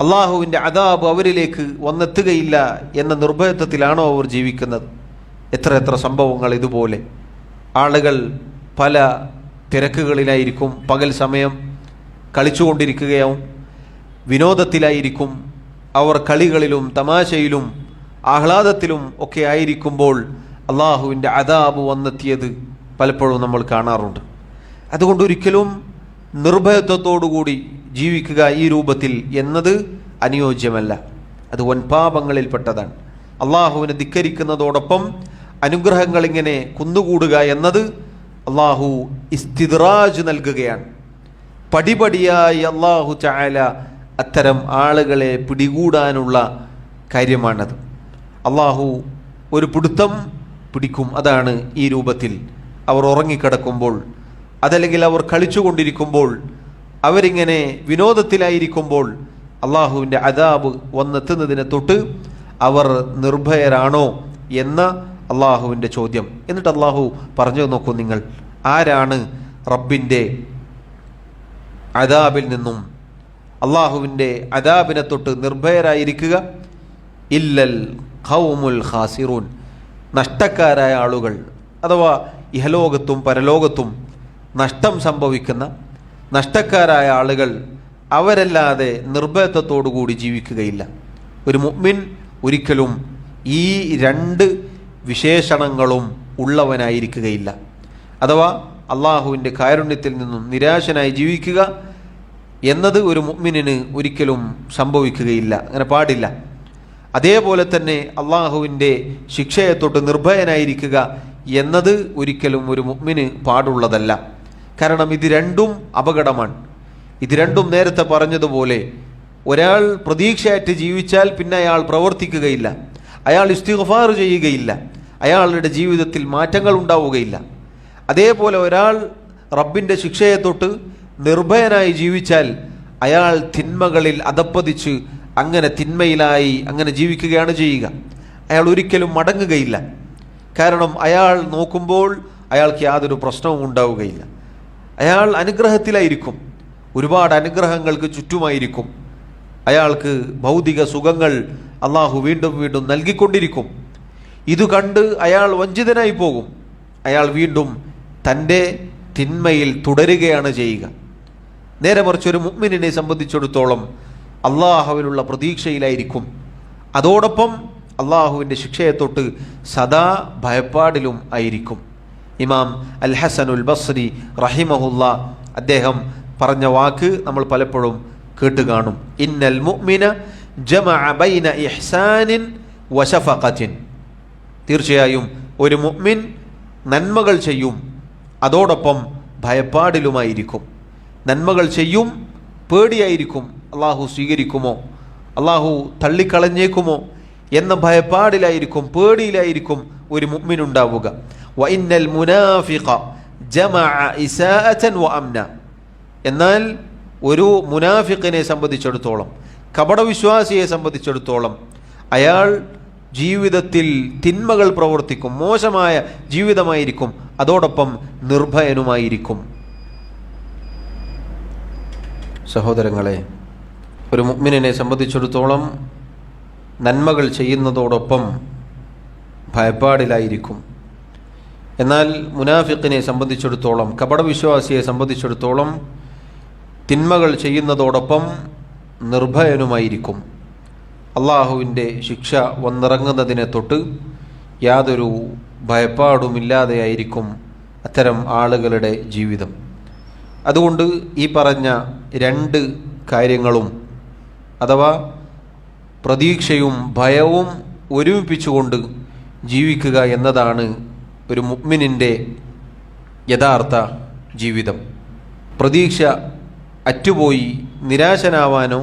അള്ളാഹുവിൻ്റെ അദാബ് അവരിലേക്ക് വന്നെത്തുകയില്ല എന്ന നിർഭയത്വത്തിലാണോ അവർ ജീവിക്കുന്നത്? എത്ര എത്ര സംഭവങ്ങൾ ഇതുപോലെ. ആളുകൾ പല തിരക്കുകളിലായിരിക്കും, പകൽ സമയം കളിച്ചുകൊണ്ടിരിക്കുകയാവും, വിനോദത്തിലായിരിക്കും, അവർ കളികളിലും തമാശയിലും ആഹ്ലാദത്തിലും ഒക്കെ ആയിരിക്കുമ്പോൾ അള്ളാഹുവിൻ്റെ അദാബ് വന്നെത്തിയത് പലപ്പോഴും നമ്മൾ കാണാറുണ്ട്. അതുകൊണ്ട് ഒരിക്കലും നിർഭയത്വത്തോടുകൂടി ജീവിക്കുക ഈ രൂപത്തിൽ എന്നത് അനുയോജ്യമല്ല. അത് വൻപാപങ്ങളിൽപ്പെട്ടതാണ്. അള്ളാഹുവിനെ ധിക്കരിക്കുന്നതോടൊപ്പം അനുഗ്രഹങ്ങൾ ഇങ്ങനെ കുന്നുകൂടുക എന്നത് അള്ളാഹു ഇസ്തിദ്റാജ് നൽകുകയാണ്. പടിപടിയായി അള്ളാഹു തആല അത്തരം ആളുകളെ പിടികൂടാനുള്ള കാര്യമാണത്. അള്ളാഹു ഒരു പിടുത്തം പിടിക്കും. അതാണ് ഈ രൂപത്തിൽ അവർ ഉറങ്ങിക്കിടക്കുമ്പോൾ, അതല്ലെങ്കിൽ അവർ കളിച്ചുകൊണ്ടിരിക്കുമ്പോൾ, അവരിങ്ങനെ വിനോദത്തിലായിരിക്കുമ്പോൾ അള്ളാഹുവിൻ്റെ അദാബ് വന്നെത്തുന്നതിനെ തൊട്ട് അവർ നിർഭയരാണോ എന്ന അള്ളാഹുവിൻ്റെ ചോദ്യം. എന്നിട്ട് അള്ളാഹു പറഞ്ഞു നോക്കൂ, നിങ്ങൾ ആരാണ് റബ്ബിൻ്റെ അദാബിൽ നിന്നും അള്ളാഹുവിൻ്റെ അദാബിനെ തൊട്ട് നിർഭയരായിരിക്കുക? ഇല്ലൽ ഖൗമുൽ ഖാസിറൂൻ, നഷ്ടക്കാരായ ആളുകൾ, അഥവാ ഇഹലോകത്തും പരലോകത്തും നഷ്ടം സംഭവിക്കുന്ന നഷ്ടക്കാരായ ആളുകൾ, അവരല്ലാതെ നിർഭയത്വത്തോടുകൂടി ജീവിക്കുകയില്ല. ഒരു മുഅ്മിൻ ഒരിക്കലും ഈ രണ്ട് വിശേഷണങ്ങളും ഉള്ളവനായിരിക്കുകയില്ല. അഥവാ അള്ളാഹുവിൻ്റെ കാരുണ്യത്തിൽ നിന്നും നിരാശനായി ജീവിക്കുക എന്നത് ഒരു മുഅ്മിനിന് ഒരിക്കലും സംഭവിക്കുകയില്ല, അങ്ങനെ പാടില്ല. അതേപോലെ തന്നെ അള്ളാഹുവിൻ്റെ ശിക്ഷയെ തൊട്ട് നിർഭയനായിരിക്കുക എന്നത് ഒരിക്കലും ഒരു മുഅ്മിന് പാടുള്ളതല്ല. കാരണം ഇത് രണ്ടും അപകടമാണ്. ഇത് രണ്ടും നേരത്തെ പറഞ്ഞതുപോലെ ഒരാൾ പ്രതീക്ഷയായിട്ട് ജീവിച്ചാൽ പിന്നെ അയാൾ പ്രവർത്തിക്കുകയില്ല, അയാൾ ഇസ്തിഗ്ഫാർ ചെയ്യുകയില്ല, അയാളുടെ ജീവിതത്തിൽ മാറ്റങ്ങൾ ഉണ്ടാവുകയില്ല. അതേപോലെ ഒരാൾ റബ്ബിൻ്റെ ശിക്ഷയെ തൊട്ട് നിർഭയനായി ജീവിച്ചാൽ അയാൾ തിന്മകളിൽ അധപ്പതിച്ച് അങ്ങനെ തിന്മയിലായി അങ്ങനെ ജീവിക്കുകയാണ് ചെയ്യുക. അയാൾ ഒരിക്കലും മടങ്ങുകയില്ല. കാരണം അയാൾ നോക്കുമ്പോൾ അയാൾക്ക് യാതൊരു പ്രശ്നവും ഉണ്ടാവുകയില്ല. അയാൾ അനുഗ്രഹത്തിലായിരിക്കും, ഒരുപാട് അനുഗ്രഹങ്ങൾക്ക് ചുറ്റുമായിരിക്കും. അയാൾക്ക് ഭൗതിക സുഖങ്ങൾ അള്ളാഹു വീണ്ടും വീണ്ടും നൽകിക്കൊണ്ടിരിക്കും. ഇത് കണ്ട് അയാൾ വഞ്ചിതനായി പോകും. അയാൾ വീണ്ടും തൻ്റെ തിന്മയിൽ തുടരുകയാണ് ചെയ്യുക. നേരെ മറിച്ച് ഒരു മുഅ്മിനിനെ സംബന്ധിച്ചിടത്തോളം അള്ളാഹുവിലുള്ള പ്രതീക്ഷയിലായിരിക്കും. അതോടൊപ്പം അള്ളാഹുവിൻ്റെ ശിക്ഷയെ തൊട്ട് സദാ ഭയപ്പാടിലും ആയിരിക്കും. ഇമാം അൽ ഹസനുൽ ബസ്രി റഹിമഹുല്ല അദ്ദേഹം പറഞ്ഞ വാക്ക് നമ്മൾ പലപ്പോഴും കേട്ട് കാണും. ഇന്നൽ മുഅ്മിന ജമഅ ബൈന ഇഹ്സാനിൻ വശഫഖത്തിൻ, തീർച്ചയായും ഒരു മുഅ്മിൻ നന്മകൾ ചെയ്യും, അതോടൊപ്പം ഭയപ്പാടിലുമായിരിക്കും. നന്മകൾ ചെയ്യും, പേടിയായിരിക്കും, അള്ളാഹു സ്വീകരിക്കുമോ, അള്ളാഹു തള്ളിക്കളഞ്ഞേക്കുമോ എന്ന ഭയപ്പാടിലായിരിക്കും, പേടിയിലായിരിക്കും ഒരു മുഅ്മിനുണ്ടാവുക. വ ഇന്നൽ മുനാഫിഖ ജമഅ ഇസാഅതൻ വ അംന, എന്നാൽ ഒരു മുനാഫിഖിനെ സംബന്ധിച്ചിടത്തോളം, കപടവിശ്വാസിയെ സംബന്ധിച്ചിടത്തോളം അയാൾ ജീവിതത്തിൽ തിന്മകൾ പ്രവർത്തിക്കും, മോശമായ ജീവിതമായിരിക്കും, അതോടൊപ്പം നിർഭയനുമായിരിക്കും. സഹോദരങ്ങളെ, ഒരു മുഅ്മിനിനെ സംബന്ധിച്ചിടത്തോളം നന്മകൾ ചെയ്യുന്നതോടൊപ്പം ഭയപ്പാടിലായിരിക്കും. എന്നാൽ മുനാഫിഖിനെ സംബന്ധിച്ചിടത്തോളം, കപടവിശ്വാസിയെ സംബന്ധിച്ചിടത്തോളം തിന്മകൾ ചെയ്യുന്നതോടൊപ്പം നിർഭയനുമായിരിക്കും. അള്ളാഹുവിൻ്റെ ശിക്ഷ വന്നിറങ്ങുന്നതിനെ തൊട്ട് യാതൊരു ഭയപ്പാടുമില്ലാതെയായിരിക്കും അത്തരം ആളുകളുടെ ജീവിതം. അതുകൊണ്ട് ഈ പറഞ്ഞ രണ്ട് കാര്യങ്ങളും, അഥവാ പ്രതീക്ഷയും ഭയവും ഒരുമിപ്പിച്ചുകൊണ്ട് ജീവിക്കുക എന്നതാണ് ഒരു മുഅ്മിനിൻ്റെ യഥാർത്ഥ ജീവിതം. പ്രതീക്ഷ അറ്റുപോയി നിരാശനാവാനോ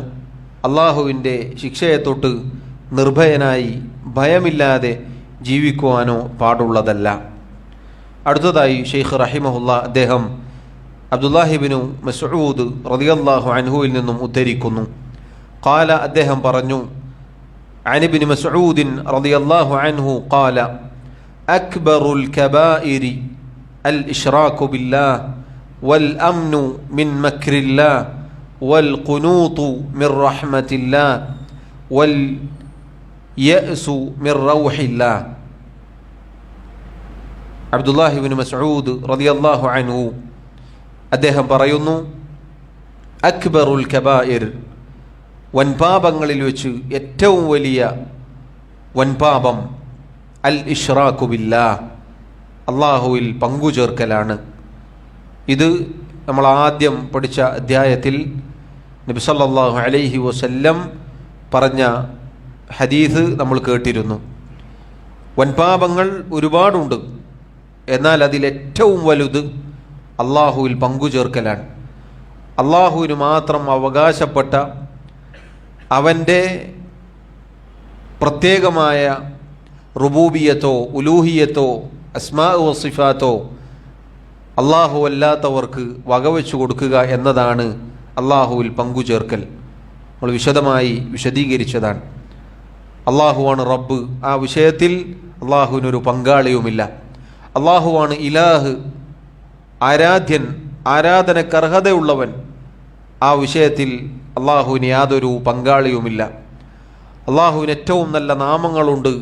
അള്ളാഹുവിൻ്റെ ശിക്ഷയെ തൊട്ട് നിർഭയനായി ഭയമില്ലാതെ ജീവിക്കുവാനോ പാടുള്ളതല്ല. അടുത്തതായി ഷെയ്ഖ് റഹിമഹുല്ല അദ്ദേഹം അബ്ദുല്ലാഹിബ്നു മസ്ഊദ് റളിയല്ലാഹു അൻഹുവിൽ നിന്നും ഉദ്ധരിക്കുന്നു. ഖാല അദ്ദേഹം പറഞ്ഞു, അൻ ഇബ്നു മസ്ഊദ് റളിയല്ലാഹു അൻഹു ഖാല അക്ബറുൽ കബായിരി അൽ ഇശ്റാകു ബില്ലാഹ് വൽ അംനു മിൻ മക്രില്ലാഹ് വൽ ഖുനൂതു മിർ റഹ്മത്തില്ലാഹ് വൽ യഅ്സു മിർ റൗഹില്ലാഹ്. അബ്ദുല്ലാഹിബ്നു മസ്ഊദ് റളിയല്ലാഹു അൻഹു അദ്ദേഹം പറയുന്നു, അക്ബറുൽ കബായിർ, വൻപാപങ്ങളിൽ വെച്ച് ഏറ്റവും വലിയ വൻപാപം അൽ ഇശ്റാകു ബില്ലാഹ്, അള്ളാഹുവിൽ പങ്കുചേർക്കലാണ്. ഇത് നമ്മൾ ആദ്യം പഠിച്ച അധ്യായത്തിൽ നബി സല്ലല്ലാഹു അലൈഹി വസല്ലം പറഞ്ഞ ഹദീസ് നമ്മൾ കേട്ടിരുന്നു. വൻപാപങ്ങൾ ഒരുപാടുണ്ട്, എന്നാൽ അതിലേറ്റവും വലുത് അള്ളാഹുവിൽ പങ്കുചേർക്കലാണ്. അള്ളാഹുവിന് മാത്രം അവകാശപ്പെട്ട അവൻ്റെ പ്രത്യേകമായ റുബൂബിയത്തോ ഉലൂഹിയത്തോ അസ്മാ വസിഫാത്തോ അള്ളാഹു അല്ലാത്തവർക്ക് വകവെച്ചു കൊടുക്കുക എന്നതാണ് അള്ളാഹുവിൽ പങ്കുചേർക്കൽ. നമ്മൾ വിശദമായി വിശദീകരിച്ചതാണ്. അള്ളാഹുവാണ് റബ്ബ്, ആ വിഷയത്തിൽ അള്ളാഹുവിനൊരു പങ്കാളിയുമില്ല. അള്ളാഹുവാണ് ഇലാഹ്, ആരാധ്യൻ, ആരാധനക്കർഹതയുള്ളവൻ, ആ വിഷയത്തിൽ അള്ളാഹുവിന് യാതൊരു പങ്കാളിയുമില്ല. അള്ളാഹുവിന് ഏറ്റവും നല്ല നാമങ്ങളുണ്ട്,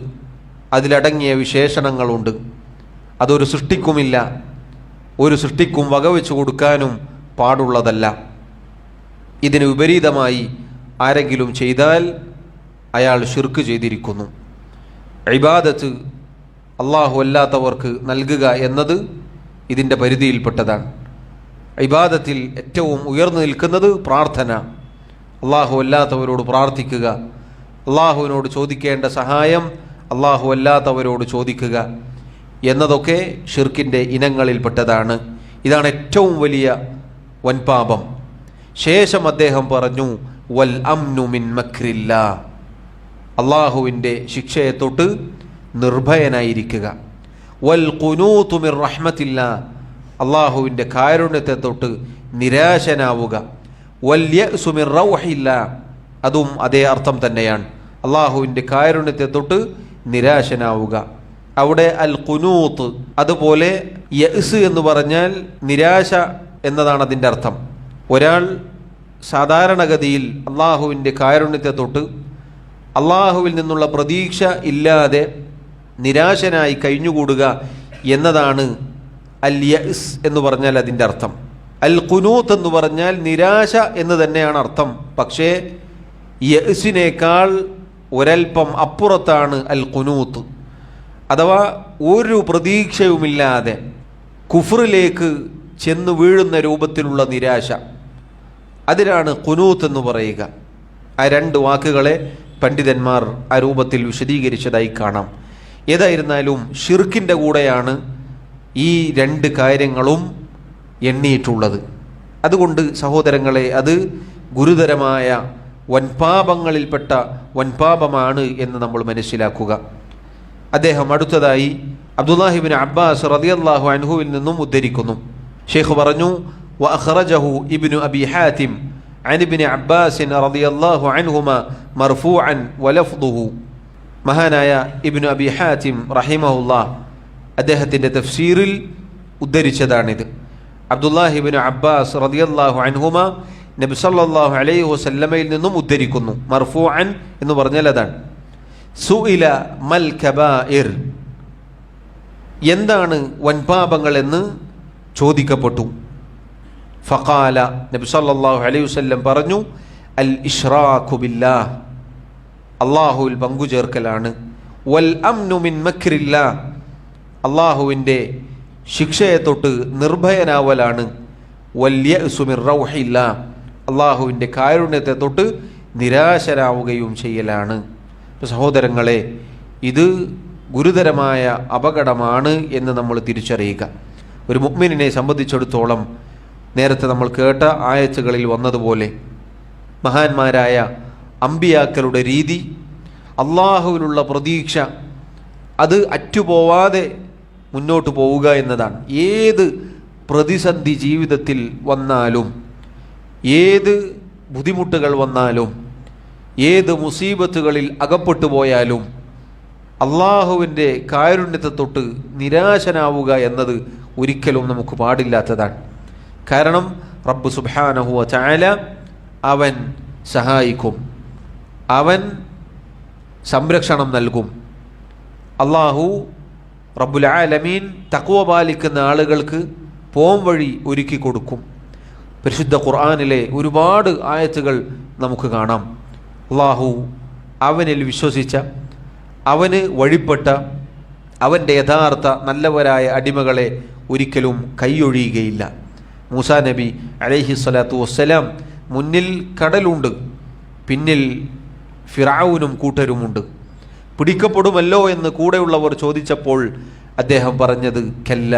അതിലടങ്ങിയ വിശേഷണങ്ങളുണ്ട്. അതൊരു സൃഷ്ടിക്കുമില്ല, ഒരു സൃഷ്ടിക്കും വകവെച്ചു കൊടുക്കാനും പാടുള്ളതല്ല. ഇതിന് വിപരീതമായി ആരെങ്കിലും ചെയ്താൽ അയാൾ ശിർക്ക് ചെയ്തിരിക്കുന്നു. ഇബാദത്ത് അള്ളാഹു അല്ലാത്തവർക്ക് നൽകുക എന്നത് ഇതിൻ്റെ പരിധിയിൽപ്പെട്ടതാണ്. ഇബാദത്തിൽ ഏറ്റവും ഉയർന്നു നിൽക്കുന്നത് പ്രാർത്ഥന. അള്ളാഹു അല്ലാത്തവരോട് പ്രാർത്ഥിക്കുക, അള്ളാഹുവിനോട് ചോദിക്കേണ്ട സഹായം അള്ളാഹു അല്ലാത്തവരോട് ചോദിക്കുക എന്നതൊക്കെ ഷിർക്കിൻ്റെ ഇനങ്ങളിൽപ്പെട്ടതാണ്. ഇതാണ് ഏറ്റവും വലിയ വൻപാപം. ശേഷം അദ്ദേഹം പറഞ്ഞു, വൽ അംനു മിൻ മക്രില്ലാ, അള്ളാഹുവിൻ്റെ ശിക്ഷയെ തൊട്ട് നിർഭയനായിരിക്കുക. വൽ ഖുനൂതു മിർ റഹ്മത്തില്ലാ, അള്ളാഹുവിൻ്റെ കാരുണ്യത്തെ തൊട്ട് നിരാശനാവുക. വൽ യഅ്സു മിർ റൗഹില്ലാ, അതും അതേ അർത്ഥം തന്നെയാണ്. അള്ളാഹുവിൻ്റെ കാരുണ്യത്തെ തൊട്ട് നിരാശനാവുക. അവിടെ അൽ ഖുനൂത്ത്, അതുപോലെ യഅ്സ് എന്ന് പറഞ്ഞാൽ നിരാശ എന്നതാണ് അതിൻ്റെ അർത്ഥം. ഒരാൾ സാധാരണഗതിയിൽ അള്ളാഹുവിൻ്റെ കാരുണ്യത്തെ തൊട്ട് അള്ളാഹുവിൽ നിന്നുള്ള പ്രതീക്ഷ ഇല്ലാതെ നിരാശനായി കഴിഞ്ഞുകൂടുക എന്നതാണ് അൽ യഅ്സ് എന്ന് പറഞ്ഞാൽ അതിൻ്റെ അർത്ഥം. അൽ ഖുനൂത്ത് എന്ന് പറഞ്ഞാൽ നിരാശ എന്ന് തന്നെയാണ് അർത്ഥം. പക്ഷേ യഅ്സിനേക്കാൾ ഒരൽപ്പം അപ്പുറത്താണ് അൽ ഖുനൂത്ത്, അഥവാ ഒരു പ്രതീക്ഷയുമില്ലാതെ കുഫറിലേക്ക് ചെന്ന് വീഴുന്ന രൂപത്തിലുള്ള നിരാശ, അതിനാണ് ഖുനൂത്ത് എന്ന് പറയുക. ആ രണ്ട് വാക്കുകളെ പണ്ഡിതന്മാർ ആ രൂപത്തിൽ വിശദീകരിച്ചതായി കാണാം. ഏതായിരുന്നാലും ഷിർക്കിൻ്റെ കൂടെയാണ് ഈ രണ്ട് കാര്യങ്ങളും എണ്ണിയിട്ടുള്ളത്. അതുകൊണ്ട് സഹോദരങ്ങളെ, അത് ഗുരുതരമായ വൻപാപങ്ങളിൽപ്പെട്ട വൻപാപമാണ് എന്ന് നമ്മൾ മനസ്സിലാക്കുക. അദ്ദേഹം അടുത്തതായി അബ്ദുല്ലാഹിബ്നു അബ്ബാസ് റളിയല്ലാഹു അൻഹുവിൽ നിന്നും ഉദ്ധരിക്കുന്നു. ഷെയ്ഖ് പറഞ്ഞു, വഅഖറജഹു ഇബ്നു അബി ഹാത്തിം അൻ ഇബ്നു അബ്ബാസ് റളിയല്ലാഹു അൻഹുമാ മർഫൂഅൻ വലഫ്ദുഹു. മഹാനായ ഇബ്നു അബി ഹാത്തിം റഹിമഹുല്ലാഹ് അദ്ദേഹത്തിൻ്റെ തഫ്സീറിൽ ഉദ്ധരിച്ചതാണിത്. അബ്ദുല്ലാഹിബ്നു അബ്ബാസ് റളിയല്ലാഹു അൻഹുമാ നബി സല്ലല്ലാഹു അലൈഹി വസല്ലമയിൽ നിന്നും ഉദ്ധരിക്കുന്നു. മർഫൂഅൻ എന്ന് പറഞ്ഞാൽ അതാണ്. സുഇല മൽ കബായിർ, എന്താണ് വൻപാപങ്ങൾ എന്ന് ചോദിക്കപ്പെട്ടു. ഫഖാല, നബി സല്ലല്ലാഹു അലൈഹി വസല്ലം പറഞ്ഞു, അൽ ഇശ്റാഖു ബില്ലാഹ്, അള്ളാഹുവിൽ പങ്കുചേർക്കലാണ്. വൽ അംനു മിൻ മക്രില്ലാഹ്, അള്ളാഹുവിൻ്റെ ശിക്ഷയെ തൊട്ട് നിർഭയനാവലാണ്. വൽ യഅ്സു മിൻ റൗഹില്ലാഹ്, അള്ളാഹുവിൻ്റെ കാരുണ്യത്തെ തൊട്ട് നിരാശരാവുകയും ചെയ്യലാണ്. സഹോദരങ്ങളെ, ഇത് ഗുരുതരമായ അപകടമാണ് എന്ന് നമ്മൾ തിരിച്ചറിയുക. ഒരു മുഅ്മിനിനെ സംബന്ധിച്ചിടത്തോളം നേരത്തെ നമ്മൾ കേട്ട ആയത്തുകളിൽ വന്നതുപോലെ മഹാന്മാരായ അമ്പിയാക്കളുടെ രീതി, അള്ളാഹുവിലുള്ള പ്രതീക്ഷ, അത് അറ്റുപോവാതെ മുന്നോട്ട് പോവുക എന്നതാണ്. ഏത് പ്രതിസന്ധി ജീവിതത്തിൽ വന്നാലും, ഏത് ബുദ്ധിമുട്ടുകൾ വന്നാലും, ഏത് മുസീബത്തുകളിൽ അകപ്പെട്ടു പോയാലും അള്ളാഹുവിൻ്റെ കാരുണ്യത്തെ തൊട്ട് നിരാശനാവുക എന്നത് ഒരിക്കലും നമുക്ക് പാടില്ലാത്തതാണ്. കാരണം റബ്ബ് സുബ്ഹാനഹു വ തആല അവൻ സഹായിക്കും, അവൻ സംരക്ഷണം നൽകും. അള്ളാഹു റബ്ബുൽ ആലമീൻ തഖ്വ പാലിക്കുന്ന ആളുകൾക്ക് പോം വഴി ഒരുക്കി കൊടുക്കും. പരിശുദ്ധ ഖുർആനിലെ ഒരുപാട് ആയത്തുകൾ നമുക്ക് കാണാം. അള്ളാഹു അവനിൽ വിശ്വസിച്ച, അവന് വഴിപ്പെട്ട, അവൻ്റെ യഥാർത്ഥ നല്ലവരായ അടിമകളെ ഒരിക്കലും കൈയൊഴിയുകയില്ല. മൂസാ നബി അലൈഹി സ്വലാത്തു വസ്സലാം മുന്നിൽ കടലുണ്ട്, പിന്നിൽ ഫിർഔനും കൂട്ടരുമുണ്ട്. പിടിക്കപ്പെടുമല്ലോ എന്ന് കൂടെയുള്ളവർ ചോദിച്ചപ്പോൾ അദ്ദേഹം പറഞ്ഞത് കല്ല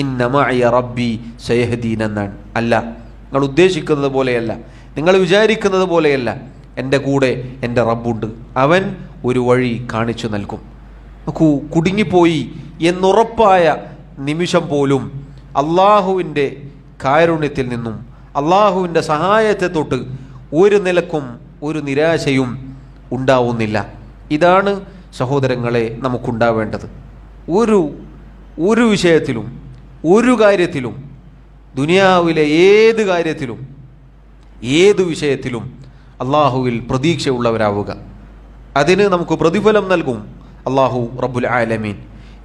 ഇന്ന മഅയ റബ്ബി സയഹ്ദീൻ എന്നാണ്. അല്ല, നിങ്ങൾ ഉദ്ദേശിക്കുന്നത് പോലെയല്ല, നിങ്ങൾ വിചാരിക്കുന്നത് പോലെയല്ല, എൻ്റെ കൂടെ എൻ്റെ റബ്ബുണ്ട്, അവൻ ഒരു വഴി കാണിച്ചു നൽകും. നോക്കൂ, കുടുങ്ങിപ്പോയി എന്നുറപ്പായ നിമിഷം പോലും അള്ളാഹുവിൻ്റെ കാരുണ്യത്തിൽ നിന്നും അള്ളാഹുവിൻ്റെ സഹായത്തെ തൊട്ട് ഒരു നിലക്കും ഒരു നിരാശയും ഉണ്ടാവുന്നില്ല. ഇതാണ് സഹോദരങ്ങളെ നമുക്കുണ്ടാവേണ്ടത്. ഒരു വിഷയത്തിലും, ഒരു കാര്യത്തിലും, ദുനിയാവിലെ ഏത് കാര്യത്തിലും, ഏത് വിഷയത്തിലും അള്ളാഹുവിൽ പ്രതീക്ഷയുള്ളവരാവുക. അതിന് നമുക്ക് പ്രതിഫലം നൽകും അള്ളാഹു റബ്ബുൽ ആലമീൻ.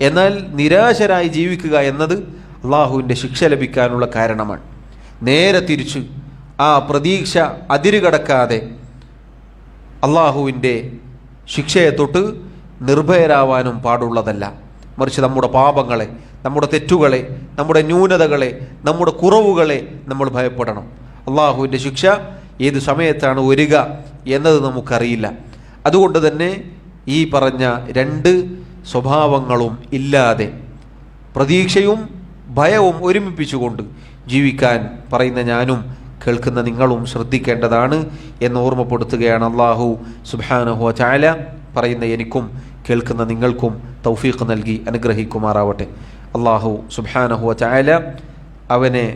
എന്നാൽ നിരാശരായി ജീവിക്കുക എന്നത് അള്ളാഹുവിൻ്റെ ശിക്ഷ ലഭിക്കാനുള്ള കാരണമാണ്. നേരെ തിരിച്ച് ആ പ്രതീക്ഷ അതിരുകടക്കാതെ അള്ളാഹുവിൻ്റെ ശിക്ഷയെ തൊട്ട് നിർഭയരാവാനും പാടുള്ളതല്ല. മറിച്ച് നമ്മുടെ പാപങ്ങളെ, നമ്മുടെ തെറ്റുകളെ, നമ്മുടെ ന്യൂനതകളെ, നമ്മുടെ കുറവുകളെ നമ്മൾ ഭയപ്പെടണം. അള്ളാഹുവിൻ്റെ ശിക്ഷ ഏത് സമയത്താണ് വരിക എന്നത് നമുക്കറിയില്ല. അതുകൊണ്ട് തന്നെ ഈ പറഞ്ഞ രണ്ട് സ്വഭാവങ്ങളും ഇല്ലാതെ പ്രതീക്ഷയും ഭയവും ഒരുമിപ്പിച്ചുകൊണ്ട് ജീവിക്കാൻ പറയുന്ന ഞാനും കേൾക്കുന്ന നിങ്ങളും ശ്രദ്ധിക്കേണ്ടതാണ് എന്ന് ഓർമ്മപ്പെടുത്തുകയാണ്. അല്ലാഹു സുബ്ഹാനഹു വ തആല പറയുന്ന എനിക്കും കേൾക്കുന്ന നിങ്ങൾക്കും തൗഫീഖ് നൽകി അനുഗ്രഹിക്കുമാറാവട്ടെ. അല്ലാഹു സുബ്ഹാനഹു വ തആല അവനെ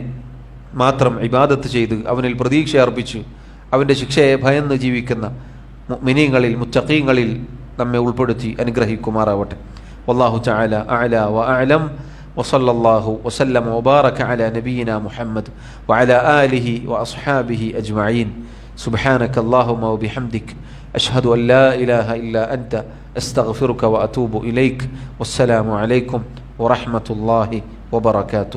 മാത്രം ഇബാദത്ത് ചെയ്ത് അവനിൽ പ്രതീക്ഷ അർപ്പിച്ച് അവൻ്റെ ശിക്ഷയെ ഭയന്ന് ജീവിക്കുന്ന മുഅ്മിനീങ്ങളിൽ, മുത്തഖീങ്ങളിൽ നമ്മെ ഉൾപ്പെടുത്തി അനുഗ്രഹിക്കുമാറാവട്ടെ. വല്ലാഹു തആല അഅല വ അഅലം. وصلى الله وسلم وبارك على نبينا محمد وعلى آله وأصحابه أجمعين. سبحانك اللهم وبحمدك أشهد أن لا إله إلا أنت أستغفرك وأتوب إليك. والسلام عليكم ورحمة الله وبركاته.